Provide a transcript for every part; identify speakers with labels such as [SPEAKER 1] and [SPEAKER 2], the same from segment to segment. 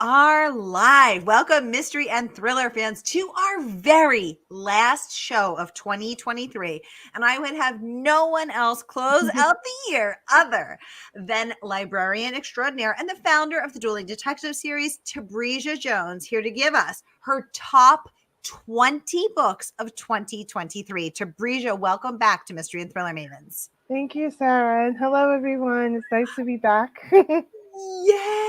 [SPEAKER 1] are live. Welcome, mystery and thriller fans, to our very last show of 2023. And I would have no one else close out the year other than librarian extraordinaire and the founder of the Dueling Detectives series, Tabrizia Jones, here to give us her top 20 books of 2023. Tabrizia, welcome back to Mystery and Thriller Mavens.
[SPEAKER 2] Thank you, Sarah. And hello, everyone. It's nice to be back.
[SPEAKER 1] Yay!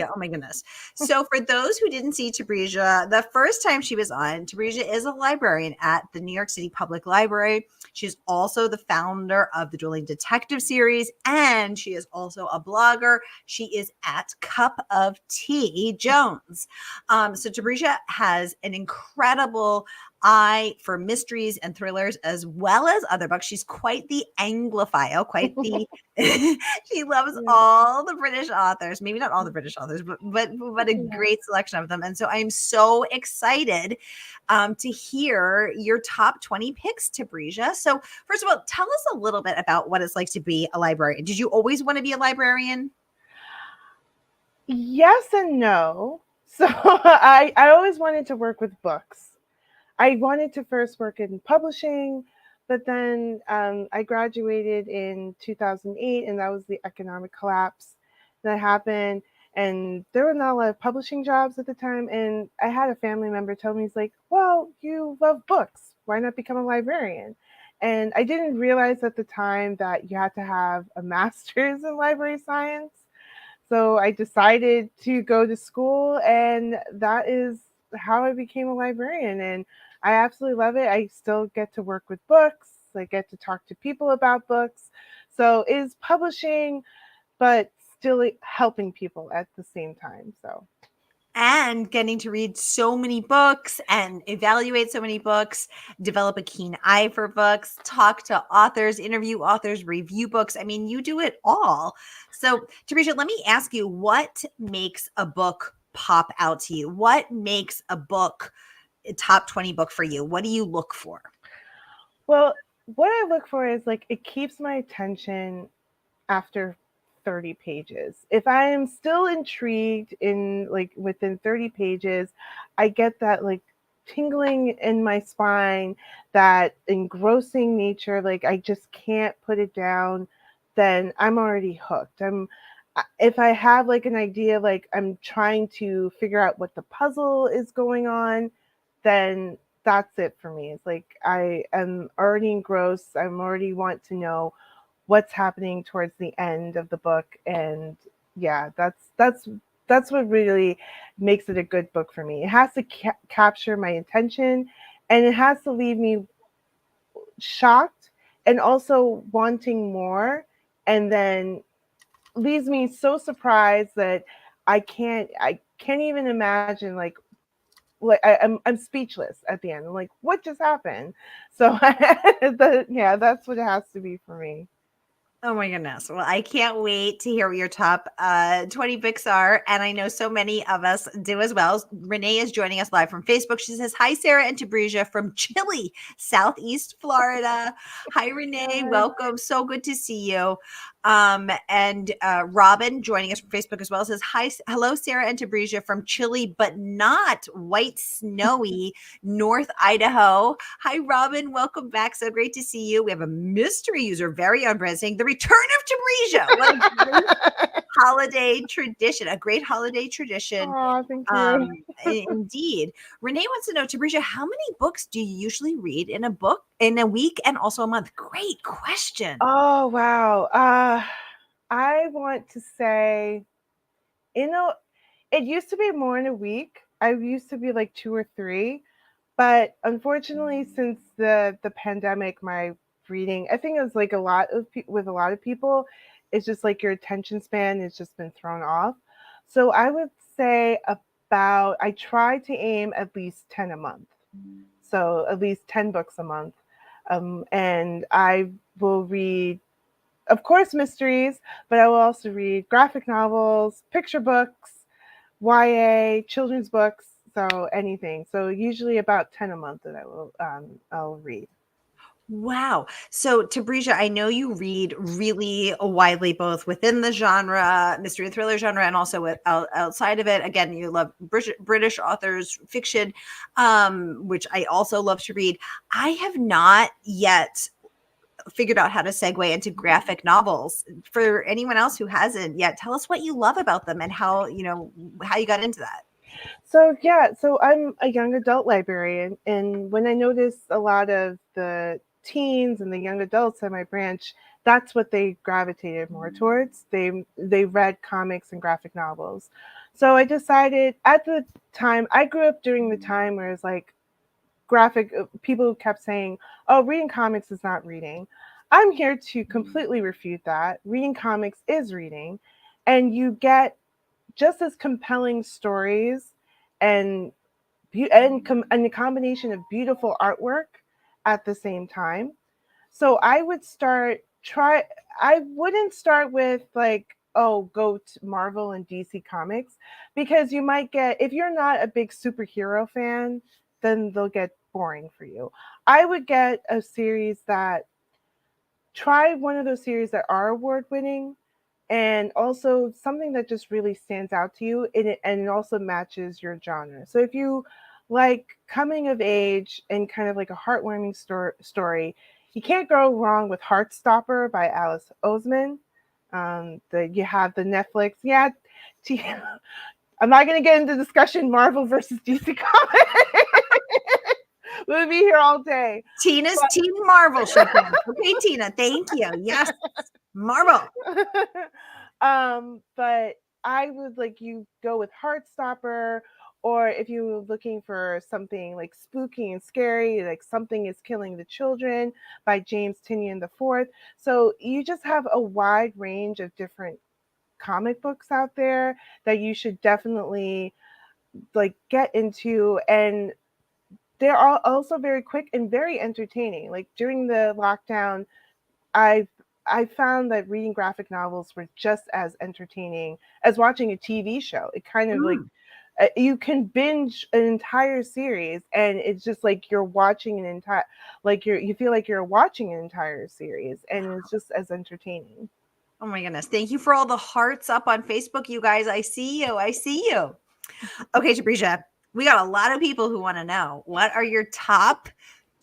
[SPEAKER 1] Oh my goodness. So for those who didn't see Tabrizia, the first time she was on, Tabrizia is a librarian at the New York City Public Library. She's also the founder of the Dueling Detective series, and she is also a blogger. She is at Cup of Tea Jones. So Tabrizia has an incredible eye for mysteries and thrillers as well as other books. She's quite the Anglophile, quite the she loves all the British authors, maybe not all the British authors, but a great selection of them. And so I'm so excited to hear your top 20 picks, Tabrizia. So first of all, tell us a little bit about what it's like to be a librarian. Did you always want to be a librarian?
[SPEAKER 2] Yes and no. So I always wanted to work with books. I wanted to first work in publishing, but then I graduated in 2008, and that was the economic collapse that happened. And there were not a lot of publishing jobs at the time. And I had a family member tell me, he's like, well, you love books. Why not become a librarian? And I didn't realize at the time that you had to have a master's in library science. So I decided to go to school, and that is how I became a librarian. And I absolutely love it. I still get to work with books. I get to talk to people about books. So it is publishing, but still helping people at the same time. So
[SPEAKER 1] And getting to read so many books and evaluate so many books, develop a keen eye for books, talk to authors, interview authors, review books. I mean, you do it all. So, Tabrizia, let me ask you, what makes a book pop out to you? What makes a book a top 20 book for you? What do you look for?
[SPEAKER 2] well, what I look for is like it keeps my attention after 30 pages. If I am still intrigued in like within 30 pages, I get that like tingling in my spine, that engrossing nature, like I just can't put it down, then I'm already hooked. If I have like an idea, like I'm trying to figure out what the puzzle is going on, then that's it for me. It's like I am already engrossed. I'm already want to know what's happening towards the end of the book. And yeah, that's what really makes it a good book for me. It has to capture my attention, and it has to leave me shocked and also wanting more, and then leaves me so surprised that I can't even imagine I'm speechless at the end. I'm like, what just happened? So yeah, that's what it has to be for me.
[SPEAKER 1] Oh my goodness. Well, I can't wait to hear what your top 20 picks are. And I know so many of us do as well. Renee is joining us live from Facebook. She says, hi, Sarah and Tabrizia from chilly Southeast Florida. Hi, Renee. Welcome. So good to see you. And Robin joining us from Facebook as well says, hi, hello, Sarah and Tabrizia from chilly, but not white, snowy North Idaho. Hi, Robin. Welcome back. So great to see you. We have a mystery user, very on brand, saying the return of Tabrizia. What a great holiday tradition, a great holiday tradition.
[SPEAKER 2] Oh, thank you.
[SPEAKER 1] Indeed. Renee wants to know, Tabrizia, how many books do you usually read in a week and also a month? Great question.
[SPEAKER 2] Oh, wow. I want to say, you know, it used to be more in a week. I used to be like two or three, but unfortunately, since the pandemic, my reading, I think it was like a lot of with a lot of people, it's just like your attention span has just been thrown off. So I would say about I try to aim at least 10 a month. So at least 10 books a month. And I will read, of course, mysteries, but I will also read graphic novels, picture books, YA, children's books, so anything. So usually about 10 a month that I'll read.
[SPEAKER 1] Wow. So, Tabrizia, I know you read really widely, both within the genre, mystery and thriller genre, and also outside of it. Again, you love British authors, fiction, which I also love to read. I have not yet figured out how to segue into graphic novels. For anyone else who hasn't yet, tell us what you love about them and how you got into that.
[SPEAKER 2] So yeah, so I'm a young adult librarian, and when I noticed a lot of the teens and the young adults at my branch, that's what they gravitated more towards. They read comics and graphic novels. So I decided at the time, I grew up during the time where it's like graphic people kept saying, "Oh, reading comics is not reading." I'm here to completely refute that. Reading comics is reading, and you get just as compelling stories and and a combination of beautiful artwork at the same time. So I wouldn't start with like, oh, go to Marvel and DC Comics, because you might get, if you're not a big superhero fan, then they'll get boring for you. I would get a series that try one of those series that are award winning, and also something that just really stands out to you and it also matches your genre. So if you like coming of age and kind of like a heartwarming story, you can't go wrong with Heartstopper by Alice Oseman. You have the Netflix. Yeah, t- I'm not going to get into discussion Marvel versus DC Comics. We'll be here all day.
[SPEAKER 1] Tina's Team Marvel. She said. Okay, Tina, thank you. Yes, Marvel.
[SPEAKER 2] But I would like you go with Heartstopper, or if you're looking for something like spooky and scary, like Something is Killing the Children by James Tynion the Fourth. So you just have a wide range of different comic books out there that you should definitely like get into, and they're all also very quick and very entertaining. Like during the lockdown, I I found that reading graphic novels were just as entertaining as watching a TV show. It kind of like
[SPEAKER 1] Mm.
[SPEAKER 2] you can binge an entire series, and it's just like you're watching an entire, like you feel like you're watching an entire series, and it's just as entertaining.
[SPEAKER 1] Oh my goodness. Thank you for all the hearts up on Facebook, you guys. I see you. I see you. Okay, Tabrisha, we got a lot of people who want to know, what are your top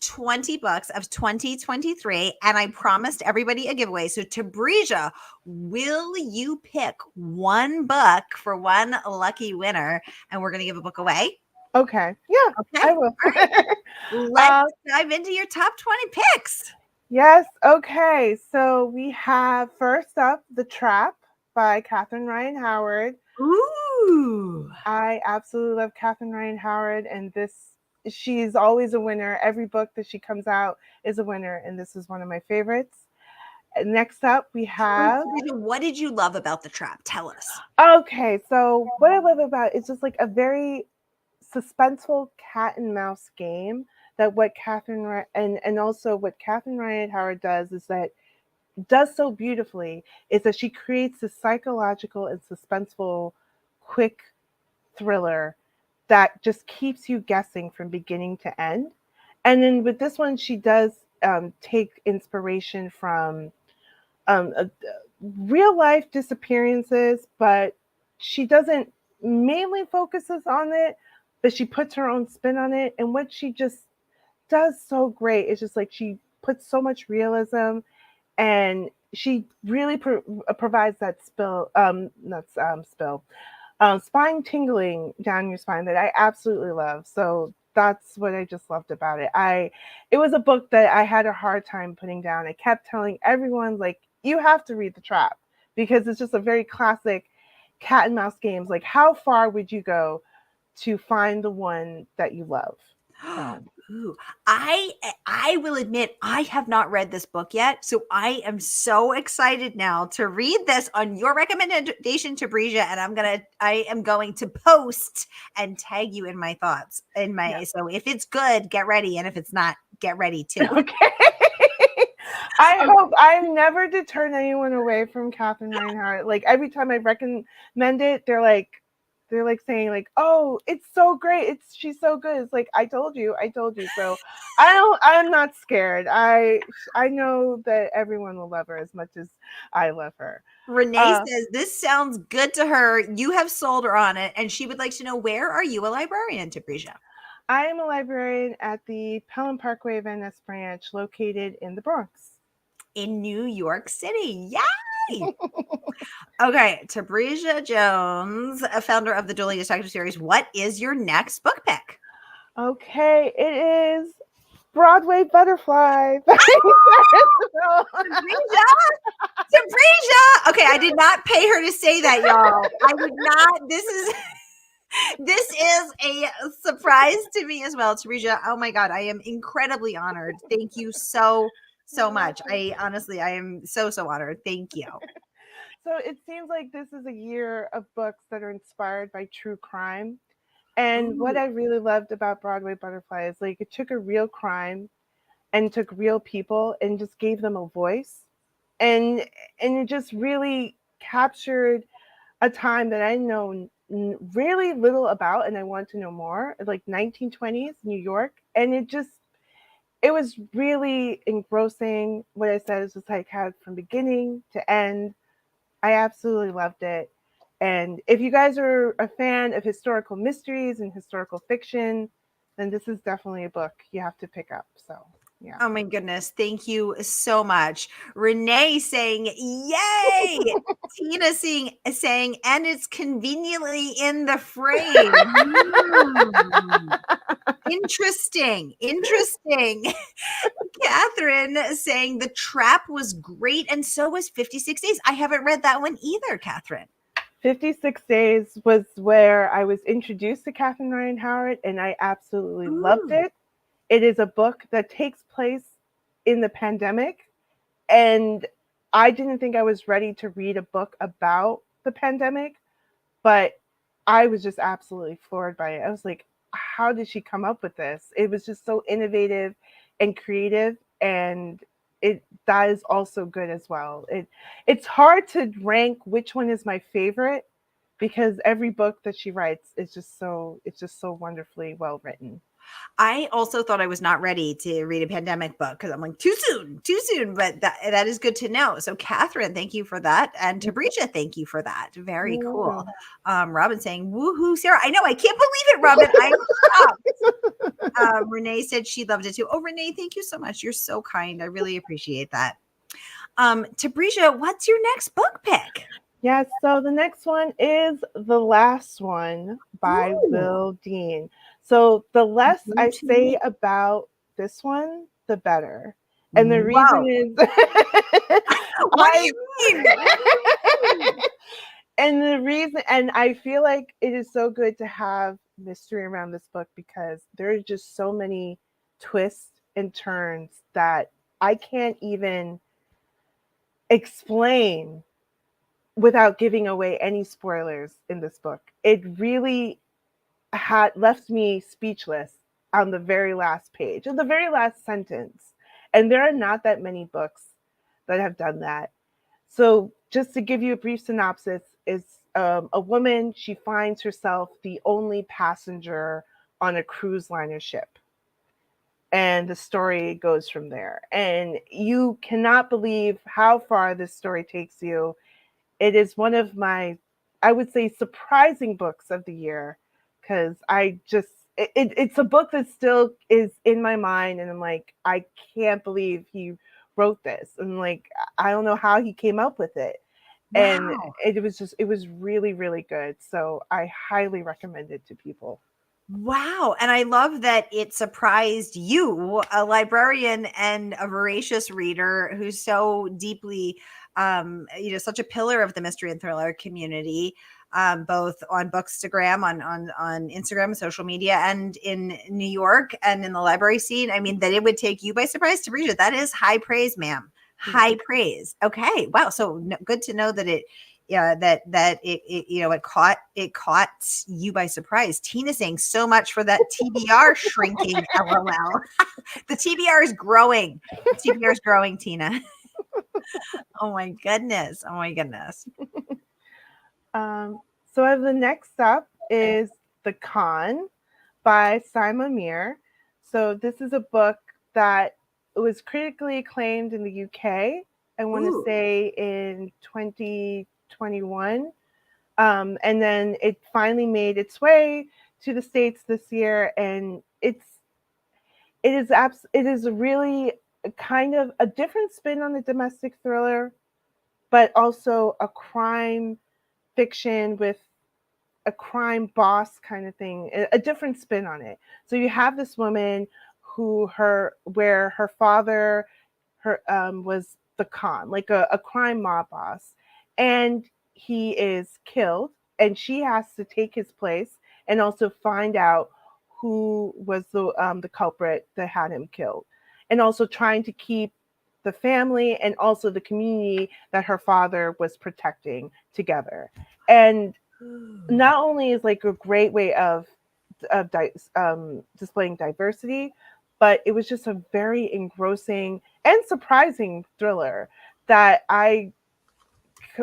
[SPEAKER 1] 20 books of 2023? And I promised everybody a giveaway. So, Tabrisha, will you pick one book for one lucky winner? And we're going to give a book away.
[SPEAKER 2] Okay, yeah,
[SPEAKER 1] Okay.
[SPEAKER 2] I will.
[SPEAKER 1] All right. Let's dive into your top 20 picks.
[SPEAKER 2] Yes, okay. So we have first up The Trap by Katherine Ryan Howard.
[SPEAKER 1] Ooh.
[SPEAKER 2] I absolutely love Katherine Ryan Howard, and she's always a winner. Every book that she comes out is a winner, and this is one of my favorites. Next up, we have.
[SPEAKER 1] What did you love about The Trap? Tell us.
[SPEAKER 2] Okay, so what I love about it's just like a very suspenseful cat and mouse game that what and also what Katherine Ryan Howard does so beautifully is that she creates this psychological and suspenseful quick thriller that just keeps you guessing from beginning to end. And then with this one, she does take inspiration from real life disappearances, but she doesn't mainly focuses on it, but she puts her own spin on it. And what she just does so great is just like she puts so much realism, and she really provides that spine tingling down your spine that I absolutely love. So that's what I just loved about it. It was a book that I had a hard time putting down. I kept telling everyone, like, you have to read The Trap, because it's just a very classic cat and mouse games. Like, how far would you go to find the one that you love? So.
[SPEAKER 1] Ooh, I will admit I have not read this book yet, so I am so excited now to read this on your recommendation, Tabrizia, and I am going to post and tag you in my thoughts. So if it's good, get ready, and if it's not, get ready too.
[SPEAKER 2] Okay. I hope I've never deterred anyone away from Katherine Ryan Howard. Like every time I recommend it, they're like, they're like saying like, "Oh, it's so great. She's so good." It's like, I told you. So I'm not scared. I know that everyone will love her as much as I love her.
[SPEAKER 1] Renee says this sounds good to her. You have sold her on it, and she would like to know, where are you a librarian, Tabrizia?
[SPEAKER 2] I am a librarian at the Pelham Parkway Van Ness branch located in the Bronx.
[SPEAKER 1] In New York City. Yay! Okay, Tabrizia Jones, a founder of the Dueling Detectives series. What is your next book pick?
[SPEAKER 2] Okay, it is Broadway Butterfly.
[SPEAKER 1] Tabrizia! Okay, I did not pay her to say that, y'all. I did not. This is a surprise to me as well, Tabrizia. Oh my God, I am incredibly honored. Thank you so much. I am so honored. Thank you.
[SPEAKER 2] So it seems like this is a year of books that are inspired by true crime. And what I really loved about Broadway Butterfly is like it took a real crime and took real people and just gave them a voice. And it just really captured a time that I know really little about and I want to know more, like 1920s New York. And it was really engrossing. What I said is just like had from beginning to end. I absolutely loved it. And if you guys are a fan of historical mysteries and historical fiction, then this is definitely a book you have to pick up. So, yeah.
[SPEAKER 1] Oh my goodness. Thank you so much. Renee saying, yay. Tina saying, and it's conveniently in the frame. Interesting. Katherine saying the Trap was great, and so was 56 Days. I haven't read that one either, Katherine.
[SPEAKER 2] 56 Days was where I was introduced to Catherine Ryan Howard, and I absolutely loved it. It is a book that takes place in the pandemic, and I didn't think I was ready to read a book about the pandemic, but I was just absolutely floored by it. I was like, how did she come up with this? It was just so innovative and creative, and that is also good as well. It's hard to rank which one is my favorite because every book that she writes is just so wonderfully well written.
[SPEAKER 1] I also thought I was not ready to read a pandemic book because I'm like, too soon. But that is good to know. So, Katherine, thank you for that. And Tabrizia, thank you for that. Very cool. Robin saying, woohoo, Sarah. I know. I can't believe it, Robin. I'm shocked. Renee said she loved it too. Oh, Renee, thank you so much. You're so kind. I really appreciate that. Tabrizia, what's your next book pick?
[SPEAKER 2] Yes, so the next one is The Last One by Will Dean. So the less I say about this one, the better. And the reason is
[SPEAKER 1] what do you mean?
[SPEAKER 2] And the reason, and I feel like it is so good to have mystery around this book because there are just so many twists and turns that I can't even explain without giving away any spoilers in this book. It really had left me speechless on the very last page, on the very last sentence. And there are not that many books that have done that. So, just to give you a brief synopsis, is a woman, she finds herself the only passenger on a cruise liner ship. And the story goes from there. And you cannot believe how far this story takes you. It is one of my, I would say, surprising books of the year because it's a book that still is in my mind. And I'm like, I can't believe he wrote this. And like, I don't know how he came up with it. Wow. And it was really, really good. So I highly recommend it to people.
[SPEAKER 1] Wow. And I love that it surprised you, a librarian and a voracious reader who's so deeply, such a pillar of the mystery and thriller community, both on Bookstagram, on Instagram, social media, and in New York and in the library scene. I mean, that it would take you by surprise to read it. That is high praise, ma'am. High praise. Okay. Wow. So good to know that it it caught you by surprise. Tina saying so much for that TBR shrinking. LOL. The TBR is growing. The TBR is growing, Tina. Oh my goodness.
[SPEAKER 2] So I have the next up is The Con by Simon Muir. So this is a book that was critically acclaimed in the UK. I want to
[SPEAKER 1] Ooh.
[SPEAKER 2] say in 2021. And then it finally made its way to the States this year, and it is really kind of a different spin on the domestic thriller, but also a crime fiction with a crime boss kind of thing, a different spin on it. So you have this woman where her father was the con, like a crime mob boss, and he is killed, and she has to take his place and also find out who was the culprit that had him killed, and also trying to keep the family and also the community that her father was protecting together. And not only is like a great way of displaying diversity, but it was just a very engrossing and surprising thriller that I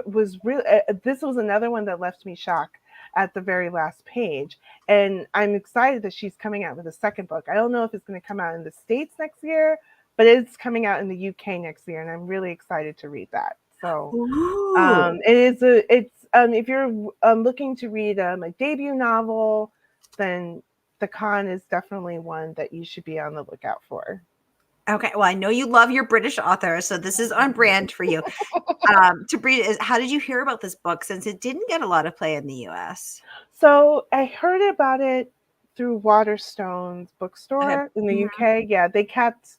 [SPEAKER 2] was really. This was another one that left me shocked at the very last page, and I'm excited that she's coming out with a second book. I don't know if it's going to come out in the States next year, but it's coming out in the UK next year, and I'm really excited to read that. So
[SPEAKER 1] Ooh.
[SPEAKER 2] if you're looking to read a debut novel, then The Con is definitely one that you should be on the lookout for.
[SPEAKER 1] Okay. Well, I know you love your British authors, so this is on brand for you. How did you hear about this book since it didn't get a lot of play in the US?
[SPEAKER 2] So I heard about it through Waterstone's
[SPEAKER 1] Okay.
[SPEAKER 2] bookstore in the
[SPEAKER 1] Mhm.
[SPEAKER 2] UK. Yeah, they kept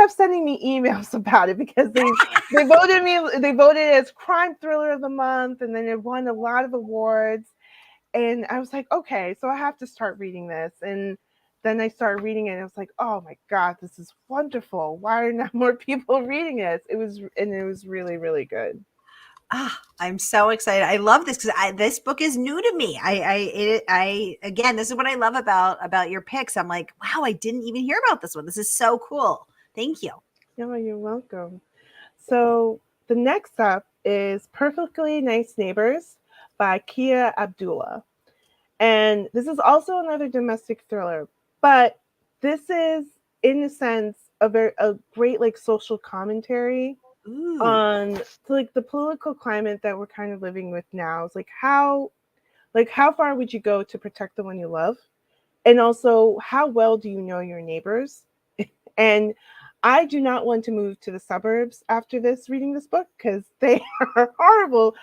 [SPEAKER 2] sending me emails about it because they voted it as crime thriller of the month, and then it won a lot of awards. And I was like, okay, so I have to start reading this. And then I started reading it, and I was like, oh my god, this is wonderful. Why are not more people reading this? It was really, really good.
[SPEAKER 1] I'm so excited. I love this because this book is new to me. Again, this is what I love about your picks. I'm like, wow, I didn't even hear about this one. This is so cool. Thank you.
[SPEAKER 2] No, you're welcome. So the next up is Perfectly Nice Neighbors by Kia Abdullah. And this is also another domestic thriller, but this is, in a sense, a great like social commentary
[SPEAKER 1] Ooh.
[SPEAKER 2] on like the political climate that we're kind of living with now. It's like how far would you go to protect the one you love? And also, how well do you know your neighbors? And I do not want to move to the suburbs after this reading this book because they are horrible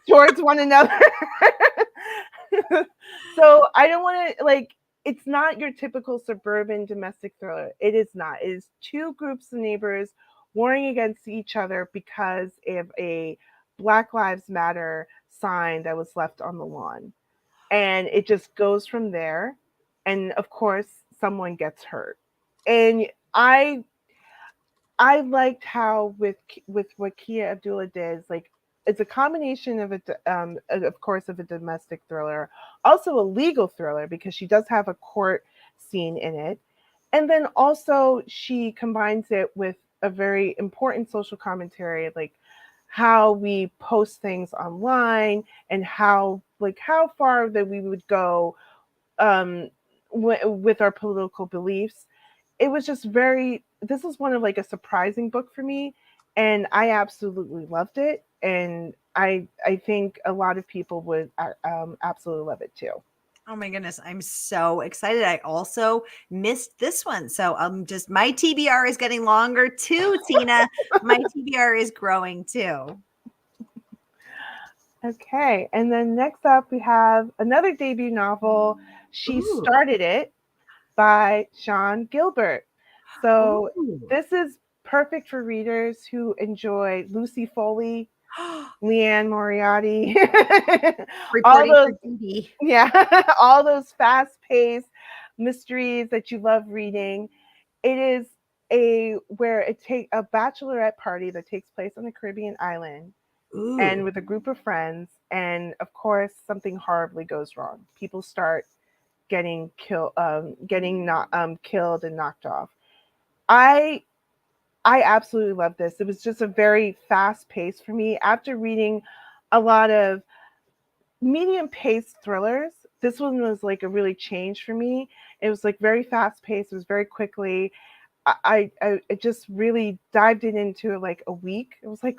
[SPEAKER 2] towards one another. So I don't want to like it's not your typical suburban domestic thriller. It is not. It is two groups of neighbors warring against each other because of a Black Lives Matter sign that was left on the lawn. And it just goes from there. And of course, someone gets hurt. And I liked how with what Kia Abdullah did, like it's a combination of of course, of a domestic thriller, also a legal thriller because she does have a court scene in it, and then also she combines it with a very important social commentary, like how we post things online and how far that we would go um, with our political beliefs. It was just very this was one of like a surprising book for me, and I absolutely loved it, and I think a lot of people would absolutely love it too.
[SPEAKER 1] Oh my goodness, I'm so excited. I also missed this one. So just my TBR is getting longer too, Tina. My TBR is growing too.
[SPEAKER 2] Okay, and then next up we have another debut novel, She
[SPEAKER 1] Ooh.
[SPEAKER 2] Started It by Sean Gilbert. So
[SPEAKER 1] Ooh.
[SPEAKER 2] this is perfect for readers who enjoy Lucy Foley, Leanne Moriarty, all
[SPEAKER 1] Reporting for
[SPEAKER 2] those
[SPEAKER 1] duty.
[SPEAKER 2] yeah, all those fast-paced mysteries that you love reading. It is a bachelorette party that takes place on a Caribbean island and
[SPEAKER 1] Ooh.
[SPEAKER 2] with a group of friends, and of course something horribly goes wrong. People start getting not killed and knocked off. I I absolutely love this. It was just a very fast pace for me after reading a lot of medium-paced thrillers, this one was like a really change for me. It was like very fast-paced. It was very quickly. I just really dived it into like a week. It was like,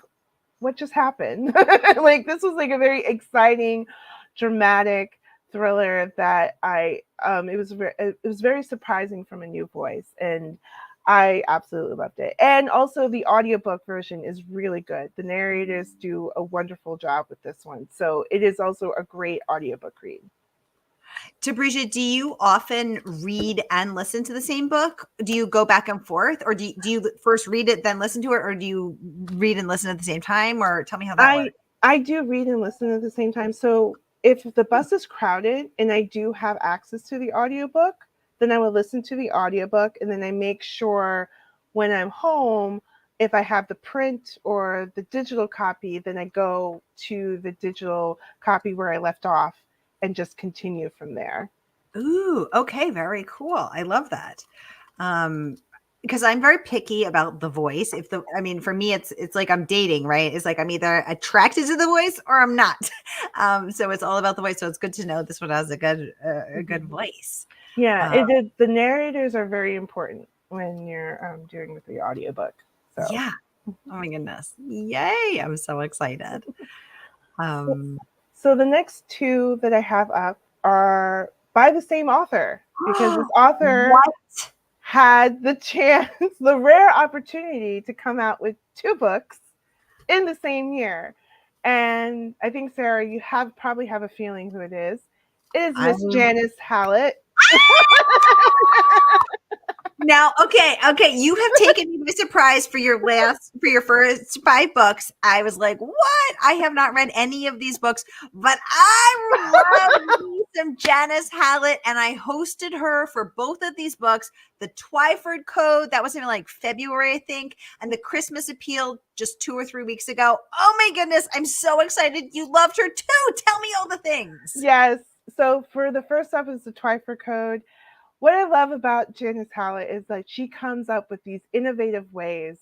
[SPEAKER 2] what just happened? Like this was like a very exciting, dramatic thriller that it was very surprising from a new voice, and I absolutely loved it. And also the audiobook version is really good. The narrators do a wonderful job with this one. So it is also a great audiobook read.
[SPEAKER 1] Tabrizia, do you often read and listen to the same book? Do you go back and forth, or do you first read it, then listen to it, or do you read and listen at the same time? Or tell me how that works.
[SPEAKER 2] I do read and listen at the same time. So if the bus is crowded and I do have access to the audiobook, then I will listen to the audiobook, and then I make sure when I'm home, if I have the print or the digital copy, then I go to the digital copy where I left off and just continue from there.
[SPEAKER 1] Ooh, okay, very cool. I love that. Because I'm very picky about the voice. I mean, for me, it's like I'm dating, right? It's like I'm either attracted to the voice or I'm not. So it's all about the voice. So it's good to know this one has a good voice.
[SPEAKER 2] Yeah, the narrators are very important when you're doing with the audiobook. So.
[SPEAKER 1] Yeah. Oh my goodness. Yay. I'm so excited.
[SPEAKER 2] So the next two that I have up are by the same author, because this author had the chance, the rare opportunity to come out with two books in the same year. And I think, Sarah, you probably have a feeling who it is. It is Miss Janice Hallett.
[SPEAKER 1] Now, okay, you have taken me by surprise for your first 5 books. I was like, what? I have not read any of these books, but I love me some Janice Hallett, and I hosted her for both of these books. The Twyford Code, that was in like February, I think, and the Christmas Appeal just 2 or 3 weeks ago. Oh my goodness, I'm so excited. You loved her too. Tell me all the things.
[SPEAKER 2] Yes. So for the first up is the Twyford Code. What I love about Janice Hallett is that she comes up with these innovative ways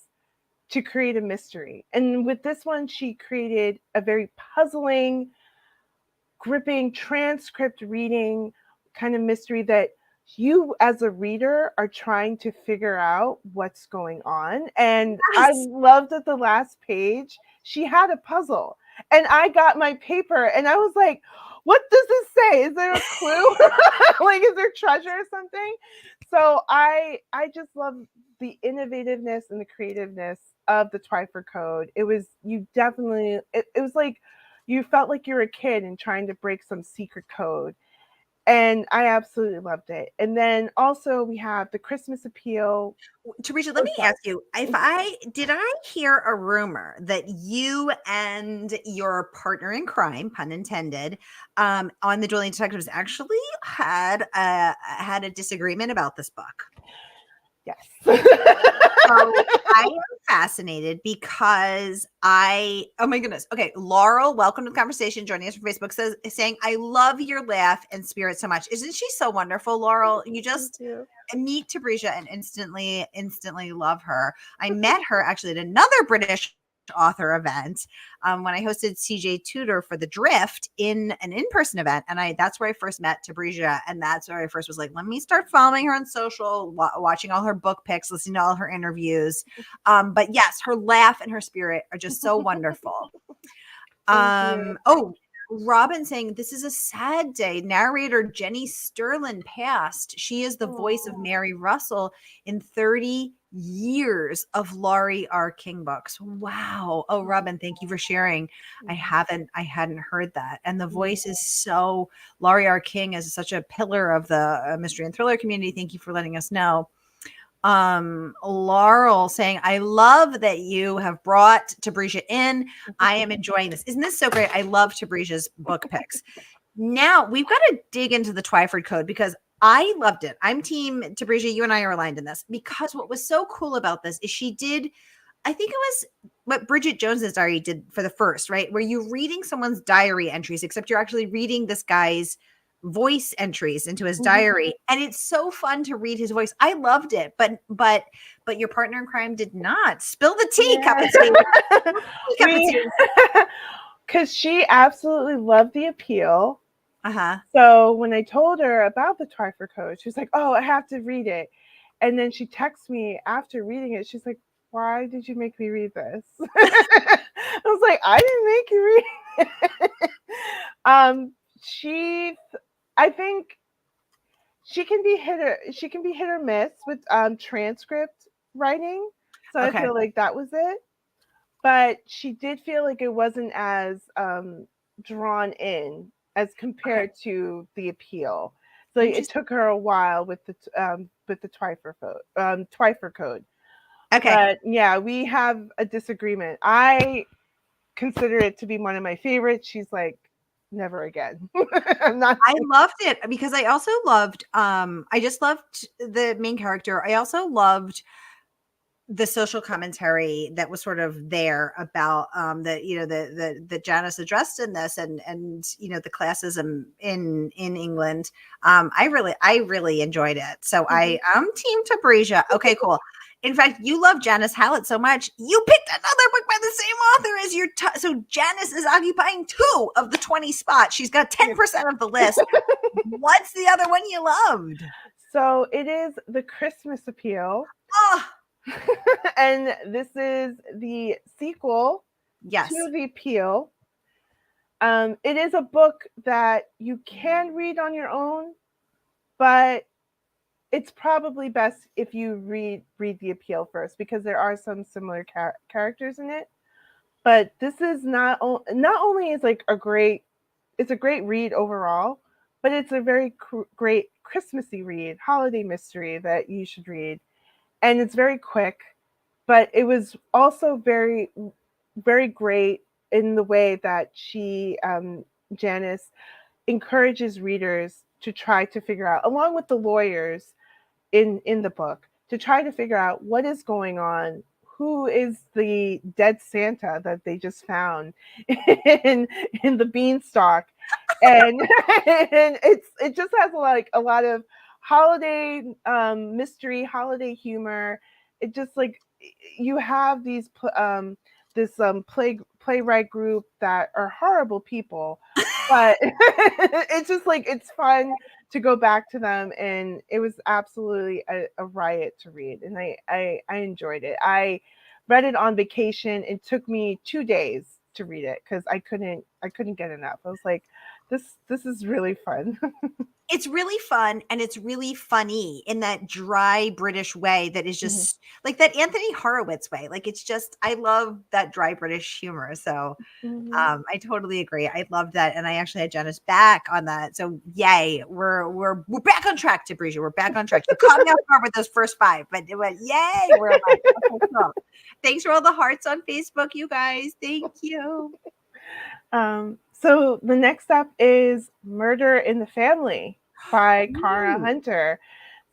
[SPEAKER 2] to create a mystery. And with this one, she created a very puzzling, gripping, transcript reading kind of mystery that you as a reader are trying to figure out what's going on. And yes. I loved at the last page, she had a puzzle. And I got my paper and I was like, what does this say? Is there a clue? Like, is there treasure or something? So I just love the innovativeness and the creativeness of the Twyford Code. It was, it was like, you felt like you were a kid and trying to break some secret code. And I absolutely loved it. And then also we have the Christmas Appeal.
[SPEAKER 1] Tabrizia, let me ask you, did I hear a rumor that you and your partner in crime, pun intended, on the Dueling Detectives actually had a disagreement about this book?
[SPEAKER 2] Yes.
[SPEAKER 1] I am fascinated because oh my goodness. Okay. Laurel, welcome to the conversation. Joining us from Facebook saying, I love your laugh and spirit so much. Isn't she so wonderful, Laurel? You just meet Tabrizia and instantly love her. I met her actually at another British author event when I hosted CJ Tudor for the Drift in an in-person event, and that's where I first met Tabrizia, and that's where I first was like, let me start following her on social, watching all her book picks, listening to all her interviews. But yes, her laugh and her spirit are just so wonderful. Robin saying, this is a sad day. Narrator Jenny Sterlin passed. She is the voice of Mary Russell in 30 years of Laurie R. King books. Wow. Oh, Robin, thank you for sharing. I hadn't heard that. And the voice is so, Laurie R. King is such a pillar of the mystery and thriller community. Thank you for letting us know. Laurel saying, I love that you have brought Tabrizia in. I am enjoying this. Isn't this so great? I love Tabrizia's book picks. Now we've got to dig into the Twyford Code because I loved it. I'm team Tabrizia. You and I are aligned in this because what was so cool about this is she did, I think it was what Bridget Jones's diary did for the first, right? Where you're reading someone's diary entries, except you're actually reading this guy's voice entries into his diary, and it's so fun to read his voice. I loved it, but your partner in crime did not. Spill the tea, cup of tea.
[SPEAKER 2] because she absolutely loved the appeal.
[SPEAKER 1] Uh-huh.
[SPEAKER 2] So when I told her about the Twyford Code, she was like, "Oh, I have to read it." And then she texts me after reading it. She's like, "Why did you make me read this?" I was like, "I didn't make you read it." She, I think she can be hit or miss with transcript writing. So I
[SPEAKER 1] Okay.
[SPEAKER 2] feel like that was it. But she did feel like it wasn't as drawn in as
[SPEAKER 1] Okay.
[SPEAKER 2] compared to the appeal. So it
[SPEAKER 1] Interesting.
[SPEAKER 2] took her a while with the Twyford code.
[SPEAKER 1] Okay.
[SPEAKER 2] But yeah, we have a disagreement. I consider it to be one of my favorites. She's like, never again. I'm not.
[SPEAKER 1] I loved it because I also loved I just loved the main character. I also loved the social commentary that was sort of there about the the Janice addressed in this, and the classism in England. I really enjoyed it. So
[SPEAKER 2] Mhm.
[SPEAKER 1] I'm team Tabrizia. Okay, cool. In fact, you love Janice Hallett so much, you picked another book by the same author as your so Janice is occupying 2 of the 20 spots. She's got 10% of the list. What's the other one you loved?
[SPEAKER 2] So it is the Christmas appeal.
[SPEAKER 1] Oh,
[SPEAKER 2] And this is the sequel
[SPEAKER 1] yes.
[SPEAKER 2] to the appeal. It is a book that you can read on your own, but it's probably best if you read the appeal first because there are some similar characters in it. But this is not only is like it's a great read overall, but it's a very great Christmassy read, holiday mystery that you should read, and it's very quick. But it was also very great in the way that Janice encourages readers to try to figure out, along with the lawyers in the book, to try to figure out what is going on. Who is the dead Santa that they just found in in the beanstalk? And and it just has a lot of holiday mystery, holiday humor. It just like you have this playwright group that are horrible people, but it's just like it's fun to go back to them, and it was absolutely a riot to read, and I enjoyed it. I read it on vacation. It took me 2 days to read it because I couldn't get enough. I was like, this is really fun.
[SPEAKER 1] It's really fun and it's really funny in that dry British way that is
[SPEAKER 2] Mhm,
[SPEAKER 1] just like that Anthony Horowitz way. Like it's just I love that dry British humor. So
[SPEAKER 2] mhm.
[SPEAKER 1] I totally agree. I loved that, and I actually had Janice back on that. So yay, we're back on track, Tabrizia. We're back on track. You caught me off guard with those first 5, but it went yay. We're like, okay, cool. Thanks for all the hearts on Facebook, you guys. Thank you.
[SPEAKER 2] So the next up is Murder in the Family by Cara
[SPEAKER 1] Ooh,
[SPEAKER 2] Hunter.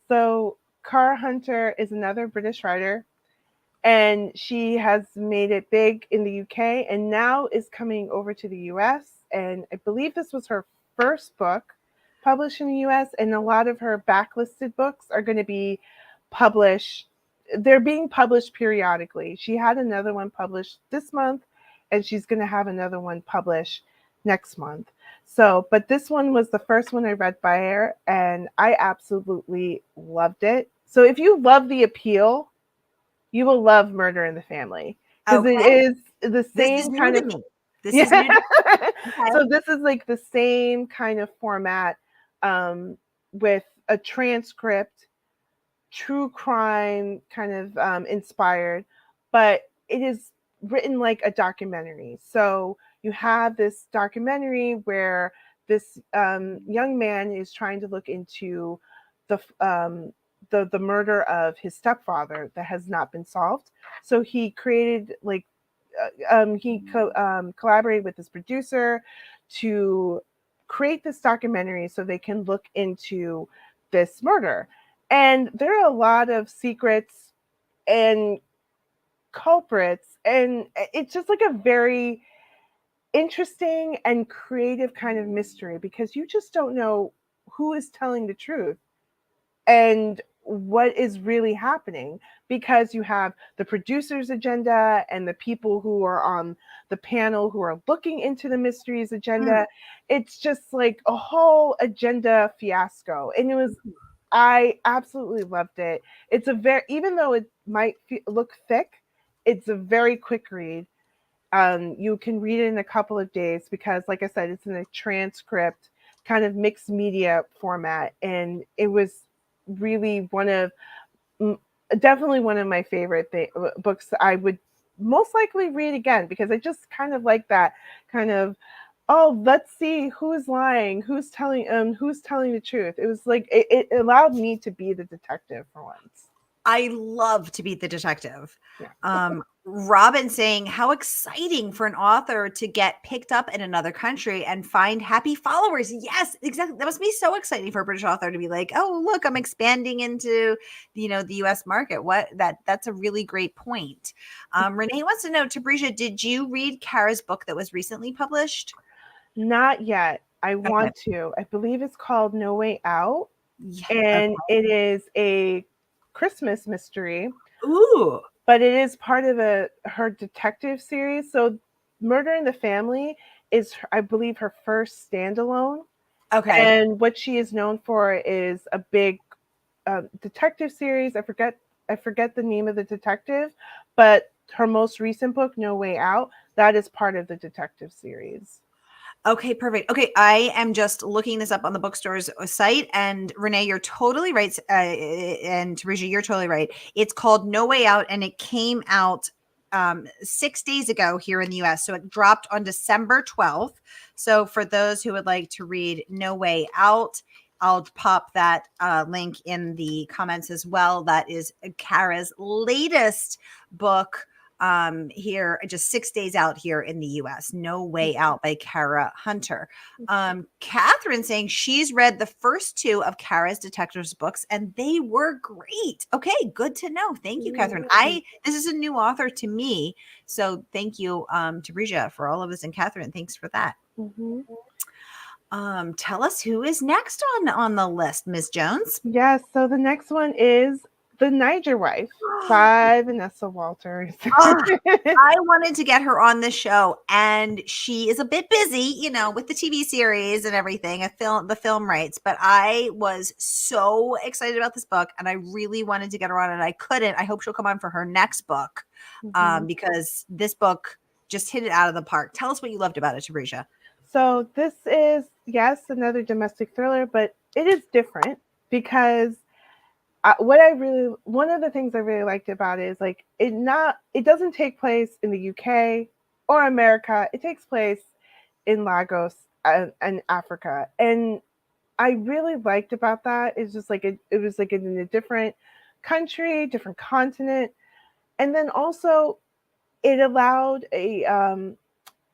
[SPEAKER 2] So Cara Hunter is another British writer, and she has made it big in the UK and now is coming over to the US. And I believe this was her first book published in the US, and a lot of her backlisted books are going to be published. They're being published periodically. She had another one published this month, and she's going to have another one published next month. So, but this one was the first one I read by her, and I absolutely loved it. So, if you love the appeal, you will love Murder in the Family because it
[SPEAKER 1] okay.
[SPEAKER 2] is the
[SPEAKER 1] This is
[SPEAKER 2] same
[SPEAKER 1] new
[SPEAKER 2] kind
[SPEAKER 1] to
[SPEAKER 2] of
[SPEAKER 1] me. This is new
[SPEAKER 2] yeah.
[SPEAKER 1] to me. Okay.
[SPEAKER 2] So this is like the same kind of format um, with a transcript, true crime kind of inspired, but it is written like a documentary. So you have this documentary where this young man is trying to look into the the murder of his stepfather that has not been solved. So he created like collaborated with his producer to create this documentary so they can look into this murder. And there are a lot of secrets and culprits, and it's just like a very interesting and creative kind of mystery because you just don't know who is telling the truth and what is really happening, because you have the producer's agenda and the people who are on the panel who are looking into the mysteries agenda. It's just like a whole agenda fiasco. And it was, I absolutely loved it. It's a very, even though it might look thick, it's a very quick read. You can read it in a couple of days because, like I said, it's in a transcript kind of mixed media format. And it was really definitely one of my favorite books I would most likely read again, because I just kind of like that kind of, oh, let's see who's lying, who's telling the truth. It was like it allowed me to be the detective for once.
[SPEAKER 1] I love to be the detective.
[SPEAKER 2] Yeah.
[SPEAKER 1] Robin saying, how exciting for an author to get picked up in another country and find happy followers. Yes, exactly. That must be so exciting for a British author to be like, oh, look, I'm expanding into, the US market. That's a really great point. Renee wants to know, Tabrizia, did you read Kara's book that was recently published?
[SPEAKER 2] Not yet. I
[SPEAKER 1] Okay.
[SPEAKER 2] want to. I believe it's called No Way Out,
[SPEAKER 1] Yeah.
[SPEAKER 2] and
[SPEAKER 1] Okay.
[SPEAKER 2] it is a Christmas mystery,
[SPEAKER 1] Ooh.
[SPEAKER 2] but it is part of her detective series. So Murder in the Family is, I believe, her first standalone.
[SPEAKER 1] Okay.
[SPEAKER 2] And what she is known for is a big detective series. I forget the name of the detective, but her most recent book, No Way Out, that is part of the detective series.
[SPEAKER 1] Okay, perfect. Okay, I am just looking this up on the bookstore's site, and Renee, you're totally right, and Teresa, you're totally right. It's called No Way Out, and it came out 6 days ago here in the US. So it dropped on December 12th. So for those who would like to read No Way Out, I'll pop that link in the comments as well. That is Kara's latest book here, just 6 days out here in the US. No Way Out by Kara Hunter. Katherine saying she's read the first two of Kara's detectives books and they were great. Okay, good to know. Thank you, Katherine. This is a new author to me, so thank you to Bria for all of this, and Katherine, thanks for that.
[SPEAKER 2] Mm-hmm.
[SPEAKER 1] Tell us who is next on the list, Ms. Jones.
[SPEAKER 2] Yes, so the next one is The Niger Wife by Vanessa Walters.
[SPEAKER 1] Oh, I wanted to get her on the show, and she is a bit busy, with the TV series and everything, the film rights. But I was so excited about this book, and I really wanted to get her on, and I couldn't. I hope she'll come on for her next book, because this book just hit it out of the park. Tell us what you loved about it, Tabrisha.
[SPEAKER 2] So this is, yes, another domestic thriller, but it is different because one of the things I really liked about it is like it doesn't take place in the UK or America. It takes place in Lagos and Africa, and I really liked about that is just like it was like in a different country, different continent, and then also it allowed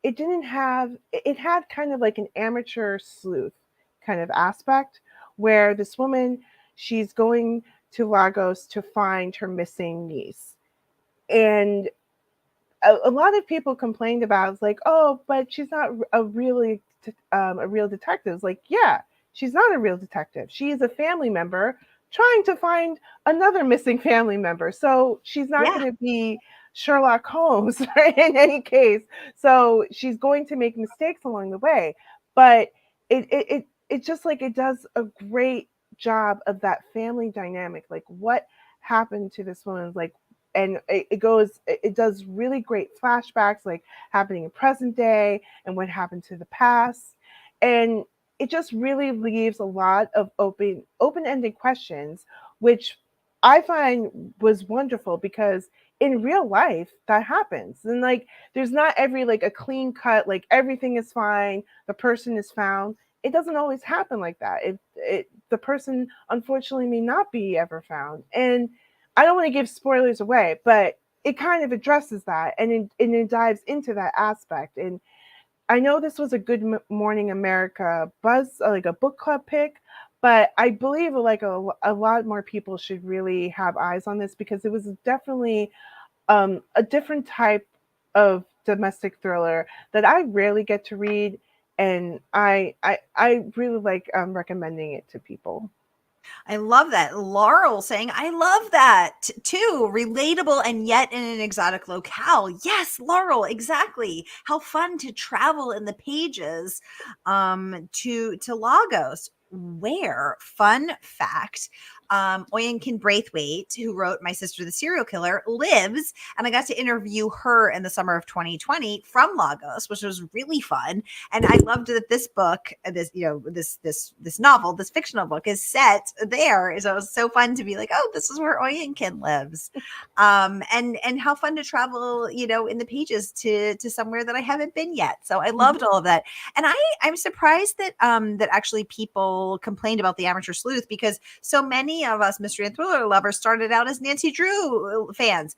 [SPEAKER 2] it didn't have it had kind of like an amateur sleuth kind of aspect, where this woman, she's going to Lagos to find her missing niece. And a lot of people complained about, it's like, oh, but she's not a real detective. It's like, yeah, she's not a real detective. She is a family member trying to find another missing family member. So she's not
[SPEAKER 1] Yeah.
[SPEAKER 2] going to be Sherlock Holmes in any case. So she's going to make mistakes along the way. But it just like it does a great job of that family dynamic. Like what happened to this woman? Like, and it does really great flashbacks, like happening in present day and what happened to the past. And it just really leaves a lot of open-ended questions, which I find was wonderful, because in real life that happens. And like there's not every like a clean cut, like everything is fine, the person is found. It doesn't always happen like that. The person unfortunately may not be ever found. And I don't want to give spoilers away, but it kind of addresses that, and it dives into that aspect. And I know this was a Good Morning America buzz, like a book club pick, but I believe like a lot more people should really have eyes on this, because it was definitely a different type of domestic thriller that I rarely get to read, and I really like recommending it to people.
[SPEAKER 1] I love that. Laurel saying, I love that too. Relatable and yet in an exotic locale. Yes, Laurel, exactly. How fun to travel in the pages to Lagos. Where, fun fact, Oyenkin Braithwaite, who wrote My Sister the Serial Killer, lives, and I got to interview her in the summer of 2020 from Lagos, which was really fun. And I loved that this book, this novel, this fictional book, is set there. So it was so fun to be like, oh, this is where Oyenkin lives, and how fun to travel, in the pages to somewhere that I haven't been yet. So I loved all of that, and I'm surprised that that actually people complained about the Amateur Sleuth, because so many of us mystery and thriller lovers started out as Nancy Drew fans.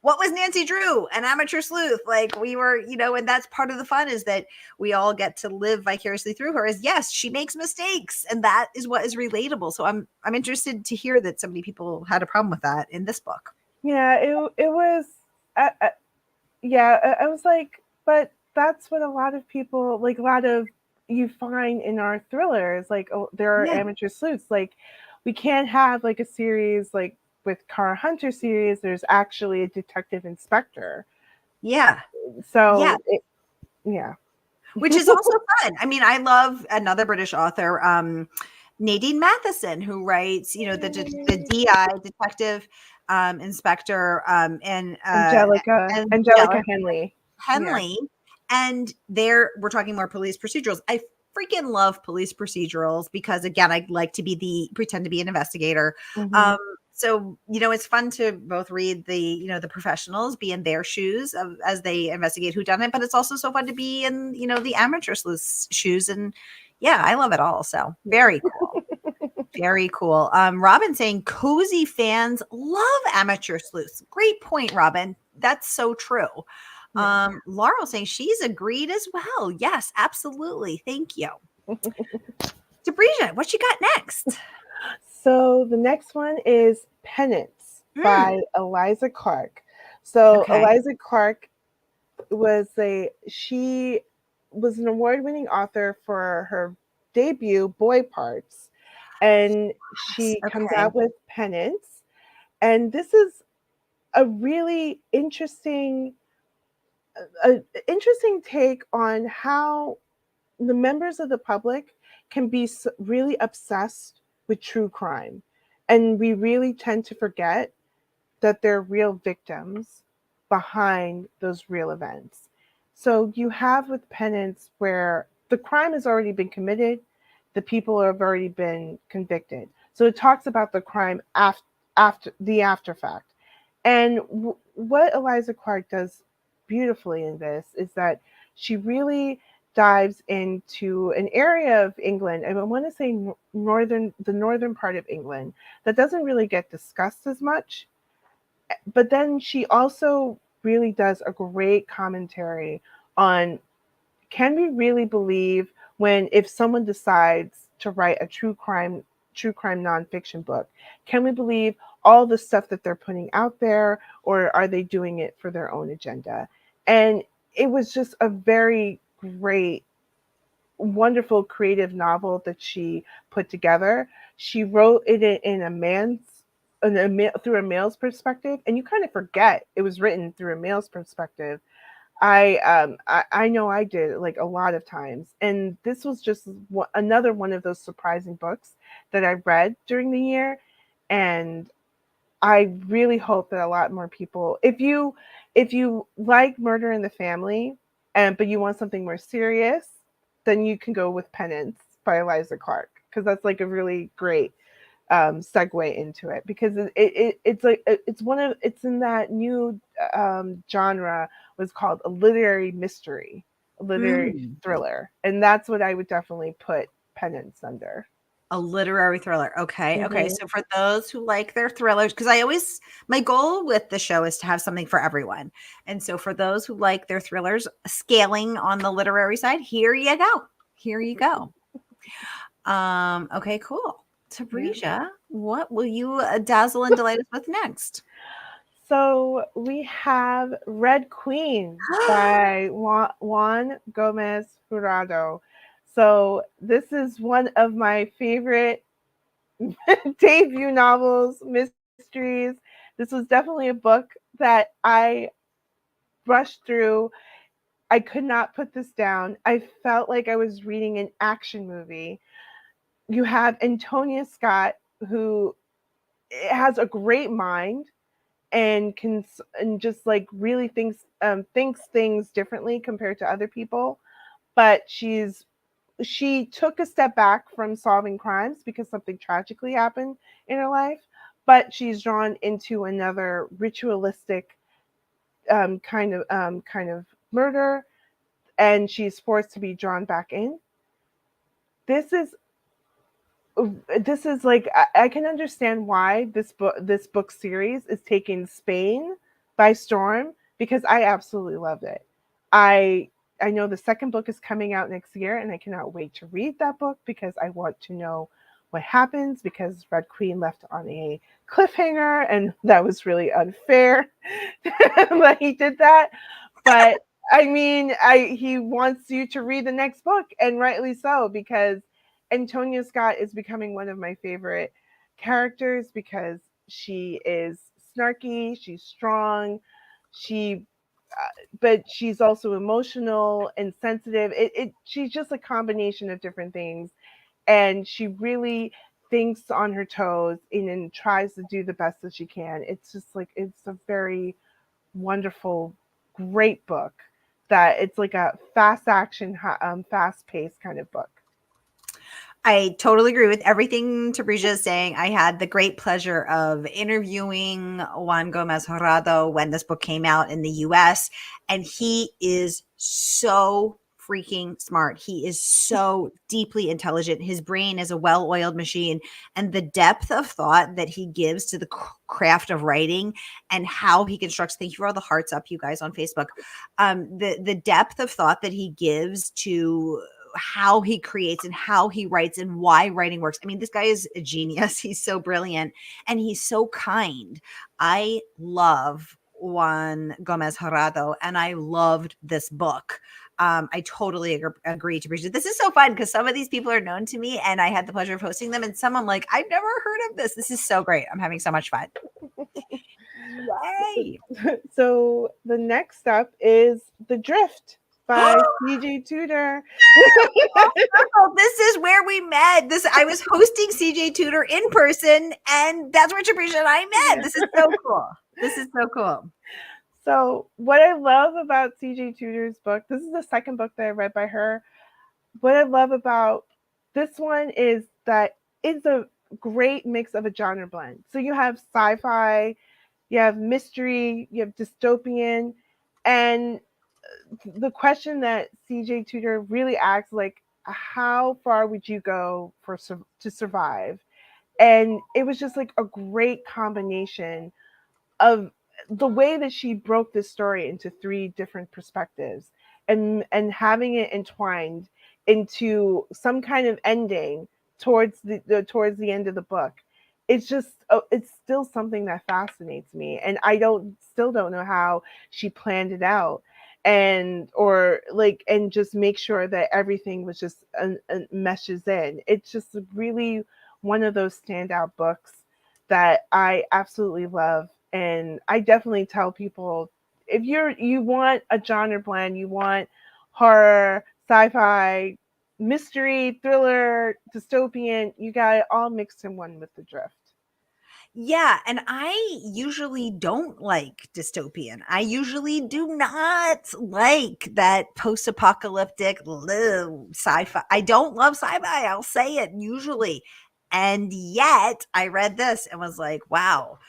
[SPEAKER 1] What was Nancy Drew? An amateur sleuth. Like, we were, and that's part of the fun, is that we all get to live vicariously through her. Is, yes, she makes mistakes, and that is what is relatable. So I'm interested to hear that so many people had a problem with that in this book.
[SPEAKER 2] Yeah, it was, I was like, but that's what a lot of people, like, a lot of you find in our thrillers, like, oh, there are amateur sleuths. Like, we can't have like a series like with Car Hunter series. There's actually a detective inspector.
[SPEAKER 1] Yeah.
[SPEAKER 2] So
[SPEAKER 1] which is also fun. I mean, I love another British author, Nadine Matheson, who writes, the DI detective inspector, and
[SPEAKER 2] Angelica Henley.
[SPEAKER 1] Henley, and we're talking more police procedurals. I freaking love police procedurals because, again, I like to pretend to be an investigator.
[SPEAKER 2] Mm-hmm.
[SPEAKER 1] So, it's fun to both read the professionals, be in their shoes as they investigate whodunit, but it's also so fun to be in, the amateur sleuth's shoes. And yeah, I love it all. So very cool. Very cool. Robin saying cozy fans love amateur sleuths. Great point, Robin. That's so true. Laurel saying she's agreed as well. Yes, absolutely. Thank you. Tabrizia, what you got next?
[SPEAKER 2] So the next one is Penance by Eliza Clark. So Eliza Clark she was an award-winning author for her debut, Boy Parts, and she comes out with Penance. And this is a really interesting take on how the members of the public can be really obsessed with true crime. And we really tend to forget that they're real victims behind those real events. So you have with Penance where the crime has already been committed, the people have already been convicted. So it talks about the crime after the after fact. And what Eliza Clark does beautifully in this is that she really dives into an area of England, and I want to say the northern part of England, that doesn't really get discussed as much. But then she also really does a great commentary on, can we really believe if someone decides to write a true crime nonfiction book, can we believe all the stuff that they're putting out there, or are they doing it for their own agenda? And it was just a very great, wonderful, creative novel that she put together. She wrote it through a male's perspective, and you kind of forget it was written through a male's perspective. I know I did, like, a lot of times, and this was just another one of those surprising books that I read during the year. And I really hope that a lot more people, if you like Murder in the Family, but you want something more serious, then you can go with Penance by Eliza Clark, because that's like a really great segue into it, because it's in that new genre, was called a literary mystery, a literary thriller, and that's what I would definitely put Penance under.
[SPEAKER 1] A literary thriller. Okay. So for those who like their thrillers, because my goal with the show is to have something for everyone. And so for those who like their thrillers, scaling on the literary side, here you go. Okay, cool. Tabrizia, what will you dazzle and delight us with next?
[SPEAKER 2] So we have Red Queen by Juan Gomez Jurado. So this is one of my favorite debut novels, mysteries. This was definitely a book that I brushed through. I could not put this down. I felt like I was reading an action movie. You have Antonia Scott, who has a great mind and can and just like really thinks things differently compared to other people. But she took a step back from solving crimes because something tragically happened in her life, but she's drawn into another ritualistic kind of murder, and she's forced to be drawn back in. This is this is like I can understand why this book series is taking Spain by storm because I absolutely loved it. I I know the second book is coming out next year and I cannot wait to read that book because I want to know what happens because Red Queen left on a cliffhanger and that was really unfair that he did that. But I mean, I he wants you to read the next book and rightly so because Antonia Scott is becoming one of my favorite characters because she is snarky, she's strong, she but she's also emotional and sensitive. She's just a combination of different things, and she really thinks on her toes and tries to do the best that she can. It's just like it's a very wonderful, great book. That it's like a fast action, fast paced kind of book.
[SPEAKER 1] I totally agree with everything Tabrizia is saying. I had the great pleasure of interviewing Juan Gomez Jurado when this book came out in the US, and he is so freaking smart. He is so deeply intelligent. His brain is a well oiled machine, and the depth of thought that he gives to the craft of writing and how he constructs. Thank you for all the hearts up, you guys, on Facebook. The depth of thought that he gives to how he creates and how he writes and why writing works. I mean, this guy is a genius. He's so brilliant and he's so kind. I love Juan Gomez Jurado and I loved this book. I totally agree to appreciate. This is so fun because some of these people are known to me and I had the pleasure of hosting them. And some I'm like, I've never heard of this. This is so great. I'm having so much fun. Yay.
[SPEAKER 2] So the next up is The Drift by CJ Tudor.
[SPEAKER 1] Oh, this is where we met. This I was hosting CJ Tudor in person, and that's where Tabrisha and I met. This is so cool. This is so cool.
[SPEAKER 2] So what I love about CJ Tudor's book, this is the second book that I read by her. What I love about this one is that it's a great mix of a genre blend. So you have sci-fi, you have mystery, you have dystopian, and the question that CJ Tudor really asks, like, how far would you go to survive? And it was just like a great combination of the way that she broke this story into three different perspectives and having it entwined into some kind of ending towards the end of the book. It's just it's still something that fascinates me, and I don't still don't know how she planned it out and or like and just make sure that everything was just meshes in. It's just really one of those standout books that I absolutely love. And I definitely tell people if you want a genre blend, you want horror, sci-fi, mystery, thriller, dystopian, you got it all mixed in one with The Drift.
[SPEAKER 1] Yeah, and I usually don't like dystopian. I usually do not like that post-apocalyptic sci-fi. I don't love sci-fi. I'll say it usually. And yet I read this and was like, wow.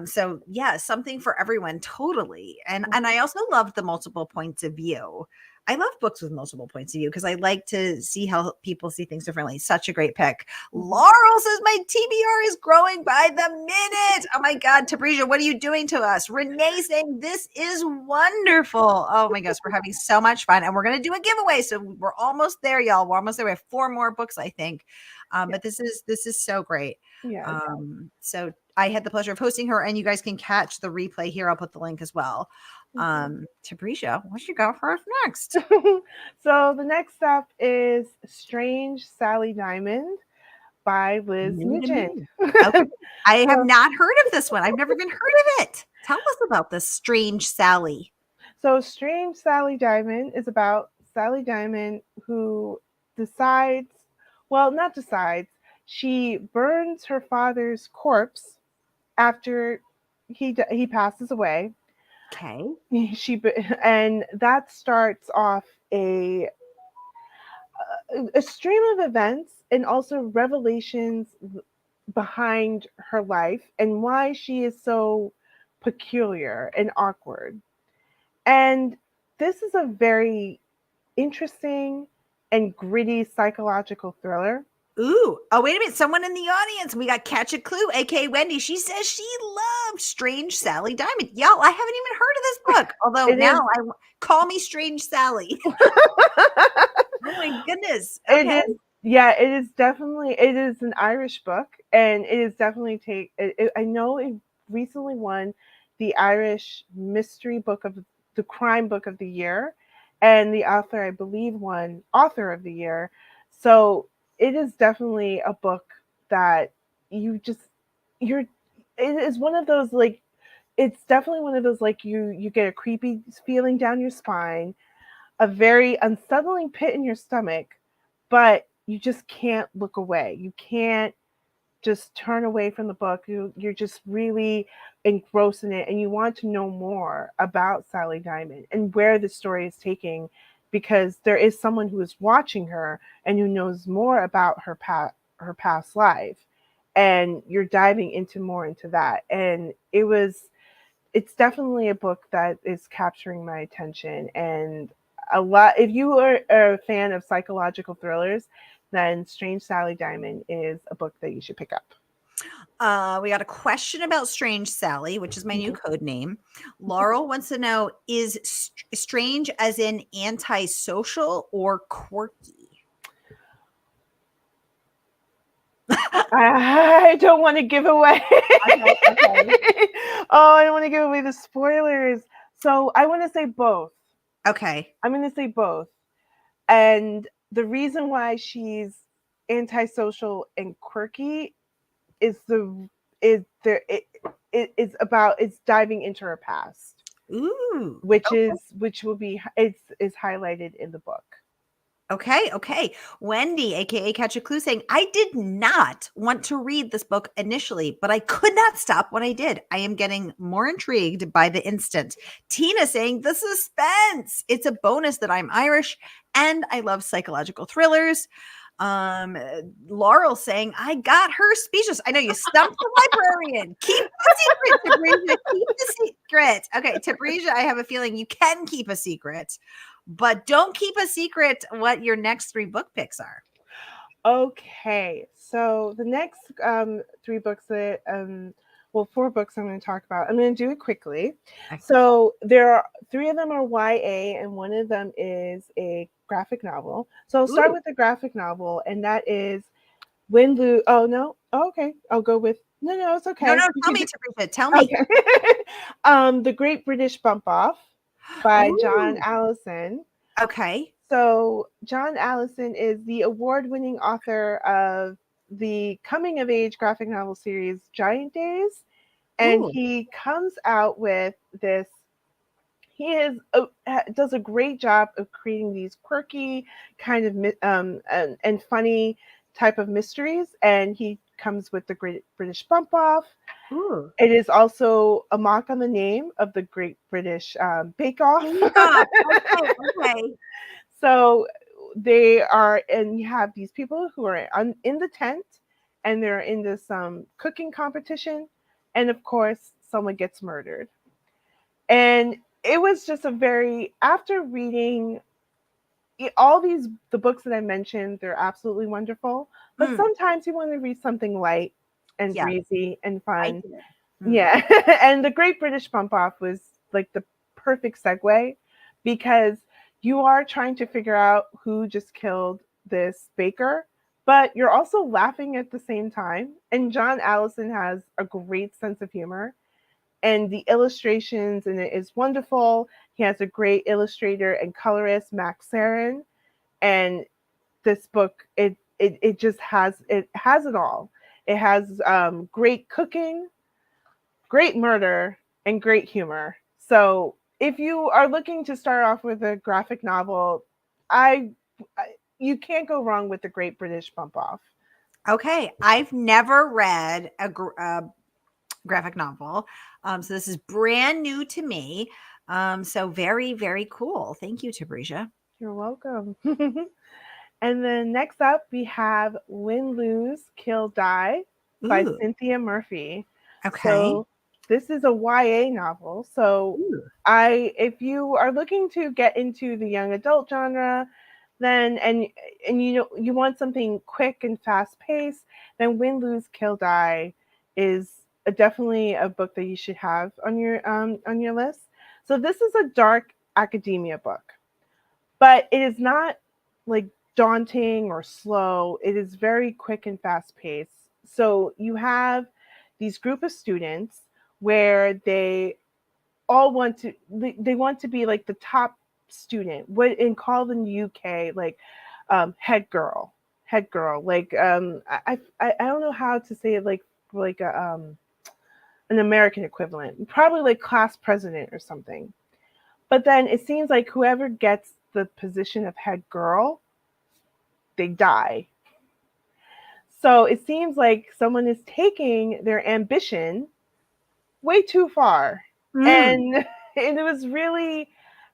[SPEAKER 1] So yeah, something for everyone, totally. And I also loved the multiple points of view. I love books with multiple points of view because I like to see how people see things differently. Such a great pick. Laurel says my TBR is growing by the minute. Oh my God, Tabrizia, what are you doing to us? Renee saying this is wonderful. Oh my gosh, we're having so much fun, and we're gonna do a giveaway. So we're almost there, y'all. We're almost there. We have 4 more books, I think. But this is so great.
[SPEAKER 2] Yeah.
[SPEAKER 1] So I had the pleasure of hosting her, and you guys can catch the replay here. I'll put the link as well. Tabrizia, what you got for us next?
[SPEAKER 2] So the next up is Strange Sally Diamond by Liz
[SPEAKER 1] New to
[SPEAKER 2] Nugent.
[SPEAKER 1] me. Okay. I have
[SPEAKER 2] So,
[SPEAKER 1] not heard of this one. I've never even heard of it. Tell us about this Strange Sally.
[SPEAKER 2] so Strange Sally Diamond is about Sally Diamond who decides, well, not decides, she burns her father's corpse after he passes away.
[SPEAKER 1] Okay.
[SPEAKER 2] She and that starts off a stream of events and also revelations behind her life and why she is so peculiar and awkward. And this is a very interesting and gritty psychological thriller.
[SPEAKER 1] Ooh. Oh, wait a minute. Someone in the audience. We got Catch a Clue, aka Wendy. She says she loved Strange Sally Diamond. Y'all, I haven't even heard of this book. Although
[SPEAKER 2] It
[SPEAKER 1] now
[SPEAKER 2] is
[SPEAKER 1] I call me Strange Sally. Oh my goodness.
[SPEAKER 2] it
[SPEAKER 1] Okay.
[SPEAKER 2] is yeah, it is definitely it is an Irish book and it is definitely I know it recently won the Irish mystery book of the crime book of the year and the author I believe won author of the year. So it is definitely a book that you just you're it is one of those like it's definitely one of those like you get a creepy feeling down your spine, a very unsettling pit in your stomach, but you just can't look away. You can't just turn away from the book. You're just really engrossed in it and you want to know more about Sally Diamond and where the story is taking because there is someone who is watching her and who knows more about her past life. And you're diving into more into that. And it's definitely a book that is capturing my attention and a lot if you are a fan of psychological thrillers then Strange Sally Diamond is a book that you should pick up.
[SPEAKER 1] We got a question about Strange Sally, which is my new
[SPEAKER 2] Mhm.
[SPEAKER 1] code name. Laurel wants to know, is strange as in antisocial or quirky?
[SPEAKER 2] I don't want to give away.
[SPEAKER 1] Okay, okay.
[SPEAKER 2] Oh, I don't want to give away the spoilers. So I want to say both.
[SPEAKER 1] Okay.
[SPEAKER 2] I'm going to say both. And the reason why she's antisocial and quirky is the is there it is about it's diving into her past,
[SPEAKER 1] Ooh.
[SPEAKER 2] which will be it's is highlighted in the book.
[SPEAKER 1] Okay, okay. Wendy, aka Catch a Clue, saying, I did not want to read this book initially, but I could not stop when I did. I am getting more intrigued by the instant. Tina saying, the suspense. It's a bonus that I'm Irish and I love psychological thrillers. Um, Laurel saying, I got her speechless. I know you stumped the librarian. Keep the secret, Tabrizia. Keep the secret. Okay, Tabrizia, I have a feeling you can keep a secret, but don't keep a secret what your next 3 book picks are.
[SPEAKER 2] Okay, so the next 3 books that well 4 books I'm going to talk about. I'm going to do it quickly.
[SPEAKER 1] Okay.
[SPEAKER 2] So there are 3 of them are YA and one of them is a graphic novel. So I'll start
[SPEAKER 1] Ooh.
[SPEAKER 2] with the graphic novel and that is When Lou. Oh no. Oh, okay. I'll go with no. It's
[SPEAKER 1] No,
[SPEAKER 2] okay.
[SPEAKER 1] no,
[SPEAKER 2] You
[SPEAKER 1] tell
[SPEAKER 2] can
[SPEAKER 1] me,
[SPEAKER 2] do,
[SPEAKER 1] Tabrizia, tell me.
[SPEAKER 2] okay. The Great British Bump Off by John
[SPEAKER 1] Ooh.
[SPEAKER 2] Allison.
[SPEAKER 1] Okay.
[SPEAKER 2] So, John Allison is the award winning author of the coming of age graphic novel series Giant Days. And
[SPEAKER 1] Ooh.
[SPEAKER 2] he comes out with this. He does a great job of creating these quirky, kind of and funny type of mysteries. And he comes with the Great British Bump Off.
[SPEAKER 1] Ooh.
[SPEAKER 2] It is also a mock on the name of the Great British Bake Off.
[SPEAKER 1] Bake Off. Okay, okay.
[SPEAKER 2] So they are, and you have these people who are in the tent, and they're in this cooking competition, and of course, someone gets murdered. And it was just a very after reading all the books that I mentioned, they're absolutely wonderful. But
[SPEAKER 1] Mm,
[SPEAKER 2] sometimes you want to read something light and
[SPEAKER 1] yeah,
[SPEAKER 2] breezy and
[SPEAKER 1] I
[SPEAKER 2] fun.
[SPEAKER 1] did. Mm.
[SPEAKER 2] Yeah, and the Great British Bump Off was like the perfect segue because you are trying to figure out who just killed this baker, but you're also laughing at the same time. And John Allison has a great sense of humor, and the illustrations in it is wonderful. He has a great illustrator and colorist, Max Sarin, and this book it just has it all. It has great cooking, great murder, and great humor. So if you are looking to start off with a graphic novel, I you can't go wrong with the Great British Bump Off.
[SPEAKER 1] Okay, I've never read a graphic novel, so this is brand new to me. So very, very cool. Thank you, Tabrizia.
[SPEAKER 2] You're welcome. And then next up, we have Win, Lose, Kill, Die by
[SPEAKER 1] Ooh,
[SPEAKER 2] Cynthia Murphy.
[SPEAKER 1] okay.
[SPEAKER 2] So this is a YA novel. So
[SPEAKER 1] Ooh.
[SPEAKER 2] if you are looking to get into the young adult genre, then and you know you want something quick and fast paced, then Win, Lose, Kill, Die is definitely a book that you should have on your list. So this is a dark academia book, but it is not like daunting or slow. It is very quick and fast paced. So you have these group of students where they all want to they want to be like the top student, what in called in the UK like head girl. Like I don't know how to say it like a, an American equivalent, probably like class president or something. But then it seems like whoever gets the position of head girl, they die. So it seems like someone is taking their ambition way too far.
[SPEAKER 1] Mm.
[SPEAKER 2] And and it was really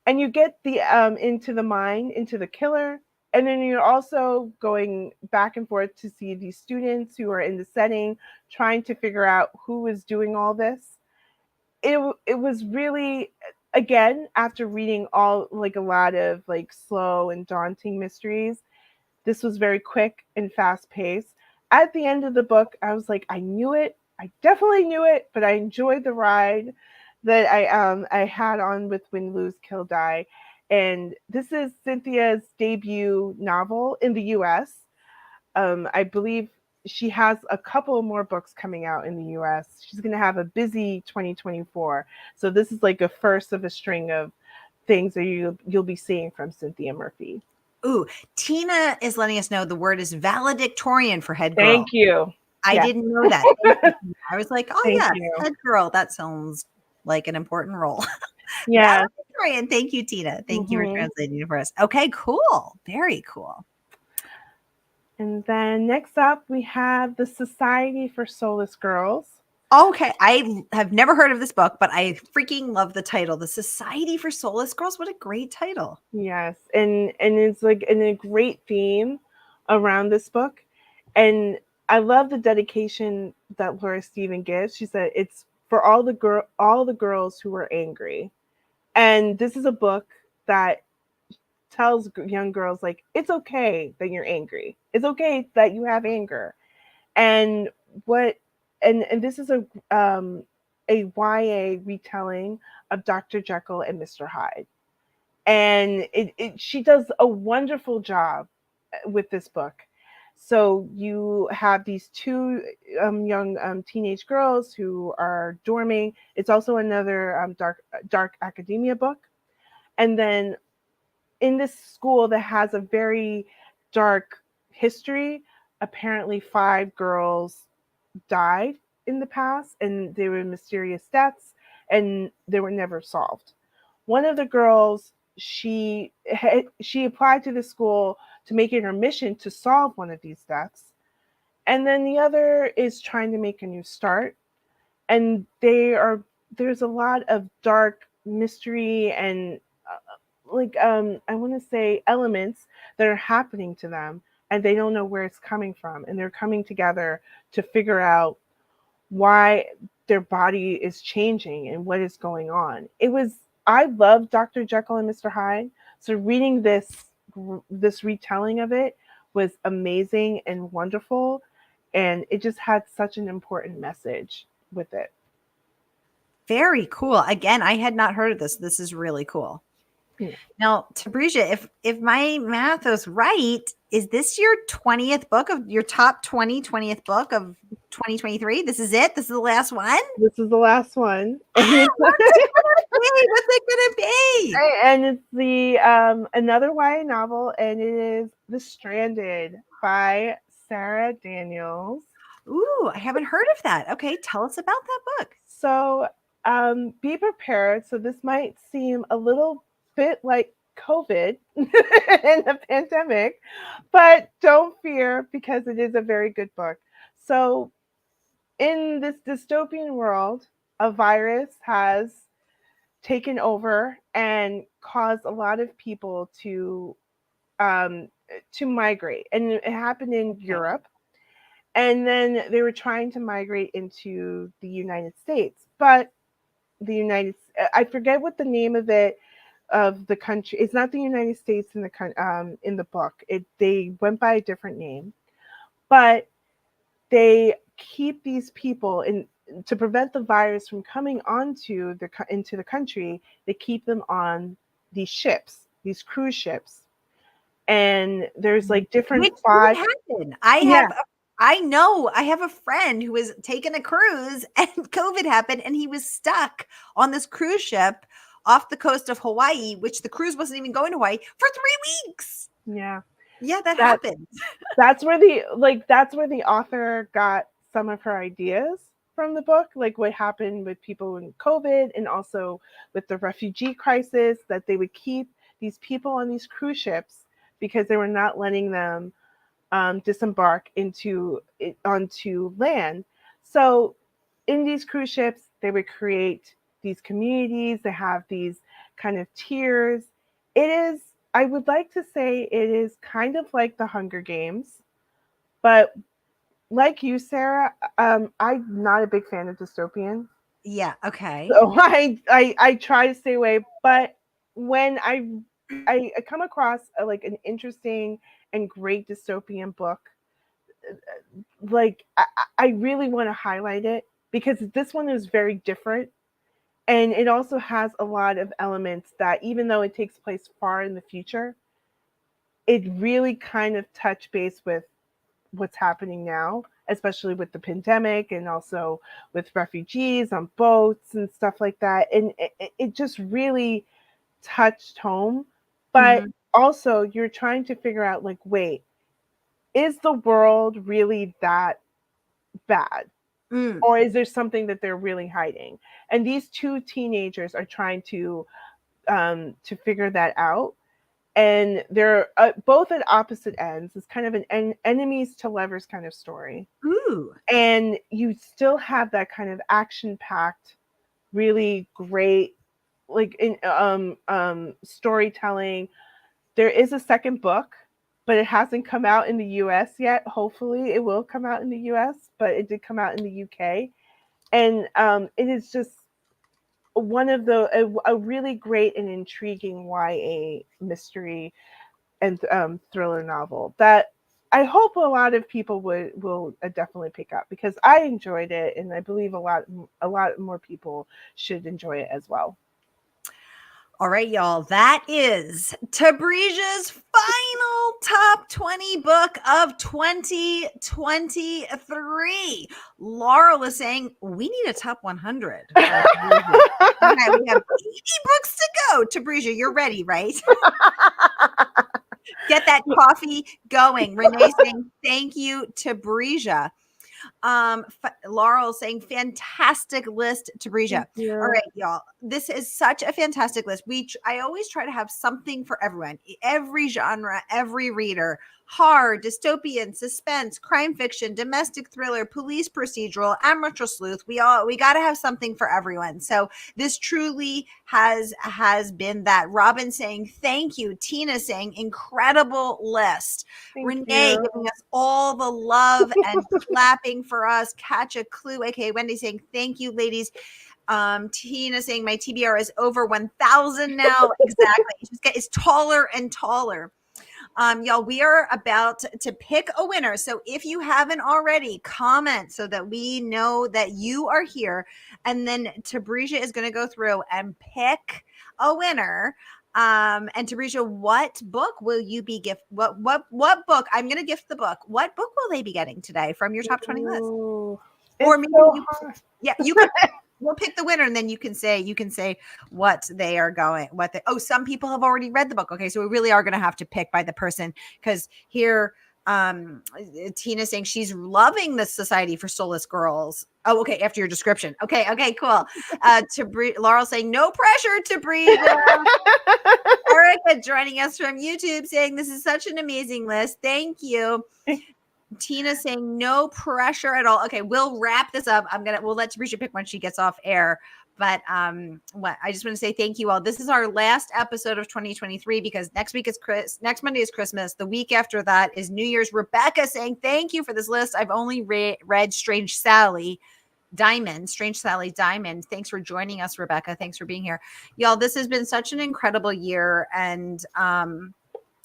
[SPEAKER 2] and you get the into the mind, into the killer, and then you're also going back and forth to see these students who are in the setting trying to figure out who is doing all this. It was really, again, after reading all like a lot of like slow and daunting mysteries, this was very quick and fast paced. At the end of the book, I was like, I knew it. I definitely knew it, but I enjoyed the ride that I had on with Win, Lose, Kill, Die. And this is Cynthia's debut novel in the US. I believe she has a couple more books coming out in the US. She's going to have a busy 2024. So this is like a first of a string of things that you'll be seeing from Cynthia Murphy.
[SPEAKER 1] Ooh, Tina is letting us know the word is valedictorian for head girl.
[SPEAKER 2] Thank you.
[SPEAKER 1] I
[SPEAKER 2] Yes.
[SPEAKER 1] didn't know that. Thank you, Tina. I was like, oh
[SPEAKER 2] Thank
[SPEAKER 1] yes,
[SPEAKER 2] you.
[SPEAKER 1] head girl. That sounds like an important role.
[SPEAKER 2] Yes.
[SPEAKER 1] Valedictorian. Thank you, Tina. Thank you for
[SPEAKER 2] Hmm.
[SPEAKER 1] translating it for us. Okay, cool. Very cool.
[SPEAKER 2] And then next up, we have the Society for Soulless Girls.
[SPEAKER 1] Okay, I have never heard of this book, but I freaking love the title. The Society for Soulless Girls. What a great title.
[SPEAKER 2] Yes, and it's like in a great theme around this book, and I love the dedication that Laura Stephen gives. She said it's for all the girls who are angry, and this is a book that tells young girls like it's okay that you're angry. It's okay that you have anger, and what and this is a YA retelling of Dr. Jekyll and Mr. Hyde, and she does a wonderful job with this book. So you have these two young teenage girls who are dorming. It's also another dark academia book, and then in this school that has a very dark history, apparently 5 girls died in the past, and they were mysterious deaths, and they were never solved. One of the girls, she applied to the school to make it her mission to solve one of these deaths, and then the other is trying to make a new start. And there's a lot of dark mystery and I want to say elements that are happening to them, and they don't know where it's coming from, and they're coming together to figure out why their body is changing and what is going on. I love Dr. Jekyll and Mr. Hyde. So reading this retelling of it was amazing and wonderful, and it just had such an important message with it.
[SPEAKER 1] Very cool. Again, I had not heard of this. This is really cool.
[SPEAKER 2] Yeah.
[SPEAKER 1] Now, Tabrizia, if my math is right, is this your 20th book of your top 20th book of 2023? This is it? This is the last one?
[SPEAKER 2] This is the last one. And it's
[SPEAKER 1] What's it gonna be? What's it gonna be?
[SPEAKER 2] and it's the another YA novel, and it is The Stranded by Sarah Daniels.
[SPEAKER 1] Ooh, I haven't heard of that. Okay, tell us about that book.
[SPEAKER 2] So be prepared. So this might seem a little bit like COVID and the pandemic, but don't fear because it is a very good book. So in this dystopian world, a virus has taken over and caused a lot of people um, to migrate, and it happened in
[SPEAKER 1] Okay.
[SPEAKER 2] Europe. And then they were trying to migrate into the United States, but the United I forget what the name of it of the country. It's not the United States in the book. They went by a different name, but they keep these people in to prevent the virus from coming into the country. They keep them on these ships, these cruise ships, and there's like different
[SPEAKER 1] Which did
[SPEAKER 2] plots.
[SPEAKER 1] happen.
[SPEAKER 2] Yeah,
[SPEAKER 1] I know I have a friend who was taking a cruise and COVID happened and he was stuck on this cruise ship off the coast of Hawaii, which the cruise wasn't even going to Hawaii for 3 weeks.
[SPEAKER 2] yeah.
[SPEAKER 1] Yeah, that
[SPEAKER 2] That
[SPEAKER 1] happened.
[SPEAKER 2] that's where the author got some of her ideas from the book, like what happened with people in COVID and also with the refugee crisis, that they would keep these people on these cruise ships because they were not letting them disembark onto land. So in these cruise ships, they would create these communities. They have these kind of tiers. It is, I would like to say, it is kind of like the Hunger Games, but like you, Sarah, I'm not a big fan of dystopian,
[SPEAKER 1] Yeah, okay.
[SPEAKER 2] so I try to stay away. But when I come across like an interesting and great dystopian book, like I really want to highlight it because this one is very different, and it also has a lot of elements that, even though it takes place far in the future, it really kind of touch base with what's happening now, especially with the pandemic and also with refugees on boats and stuff like that. And it just really touched home. But
[SPEAKER 1] Mhm.
[SPEAKER 2] also, you're trying to figure out, like, wait, is the world really that bad?
[SPEAKER 1] Mm.
[SPEAKER 2] Or is there something that they're really hiding? And these two teenagers are trying to figure that out, and they're both at opposite ends. It's kind of an enemies to lovers kind of story,
[SPEAKER 1] Ooh.
[SPEAKER 2] and you still have that kind of action packed, really great, like in storytelling. There is a second book, but it hasn't come out in the US yet. Hopefully it will come out in the US, but it did come out in the UK. And it is just one of a really great and intriguing YA mystery and thriller novel that I hope a lot of people will definitely pick up, because I enjoyed it, and I believe a lot more people should enjoy it as well.
[SPEAKER 1] All right, y'all. That is Tabrisia's final top 20 book of 2023. Laurel is saying we need a top 100. Okay, we have 80 books to go. Tabrisia, you're ready, right? Get that coffee going. Renee saying thank you, Tabrisia. Laurel saying fantastic list, Tabrizia.
[SPEAKER 2] Thank
[SPEAKER 1] All
[SPEAKER 2] you.
[SPEAKER 1] right, y'all. This is such a fantastic list. I always try to have something for everyone, every genre, every reader. Horror, dystopian, suspense, crime fiction, domestic thriller, police procedural, amateur sleuth. We got to have something for everyone. So this truly has been that. Robin saying thank you. Tina saying incredible list.
[SPEAKER 2] Thank
[SPEAKER 1] Renee
[SPEAKER 2] you.
[SPEAKER 1] giving us all the love and clapping for us. Catch a clue. Okay, Wendy saying thank you, ladies. Tina saying my TBR is over 1,000 now. Exactly. It's taller and taller. Y'all, we are about to pick a winner. So if you haven't already, comment so that we know that you are here. And then Tabrizia is going to go through and pick a winner. And Tabrizia, what book will you be what book? I'm gonna gift the book. What book will they be getting today from your top 20 list?
[SPEAKER 2] Ooh,
[SPEAKER 1] Or
[SPEAKER 2] it's
[SPEAKER 1] maybe
[SPEAKER 2] so
[SPEAKER 1] you
[SPEAKER 2] hard.
[SPEAKER 1] yeah, you could we'll pick the winner and then you can say what they are going, some people have already read the book. Okay, so we really are gonna have to pick by the person because here Tina's saying she's loving the Society for Soulless Girls. Oh, okay, after your description. Okay, cool. Laurel saying no pressure to breathe. Erica joining us from YouTube saying this is such an amazing list. Thank you. Tina saying no pressure at all. Okay, we'll wrap this up. We'll let Tabrizia pick when she gets off air. But I just want to say thank you all. This is our last episode of 2023 because next Monday is Christmas. The week after that is New Year's. Rebecca saying thank you for this list. I've only read Strange Sally Diamond. Thanks for joining us, Rebecca. Thanks for being here. Y'all, this has been such an incredible year and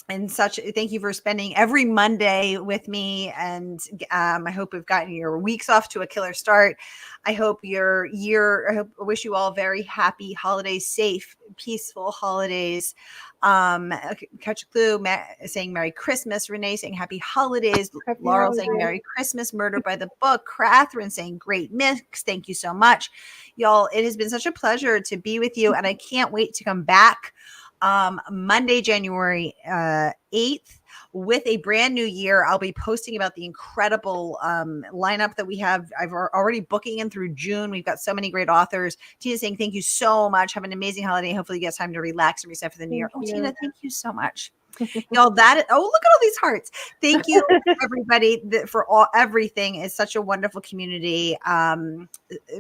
[SPEAKER 1] thank you for spending every Monday with me. And I hope we've gotten your weeks off to a killer start. I hope I wish you all very happy holidays, safe, peaceful holidays. Catch a clue saying Merry Christmas. Renee saying Happy Holidays.
[SPEAKER 2] Happy
[SPEAKER 1] Laurel
[SPEAKER 2] holidays.
[SPEAKER 1] saying Merry Christmas. Murder by the Book. Katherine saying great mix. Thank you so much. Y'all, it has been such a pleasure to be with you. And I can't wait to come back Monday, January 8th with a brand new year. I'll be posting about the incredible lineup that we have. I've already booking in through June. We've got so many great authors. Tina saying thank you so much. Have an amazing holiday. Hopefully you get time to relax and reset for the new year. Oh, Tina, thank you so much. Y'all, look at all these hearts. Thank you everybody for everything. Is such a wonderful community.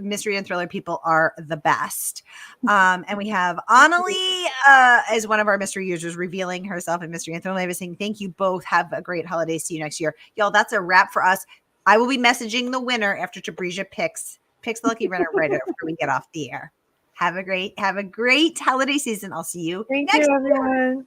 [SPEAKER 1] Mystery and thriller people are the best. And we have Annalie as one of our mystery users revealing herself in Mystery and Thriller, saying thank you both. Have a great holiday. See you next year. Y'all, that's a wrap for us. I will be messaging the winner after Tabrizia picks the lucky winner right after we get off the air. Have a great holiday season. I'll see you
[SPEAKER 2] Thank
[SPEAKER 1] next
[SPEAKER 2] you,
[SPEAKER 1] year.
[SPEAKER 2] everyone.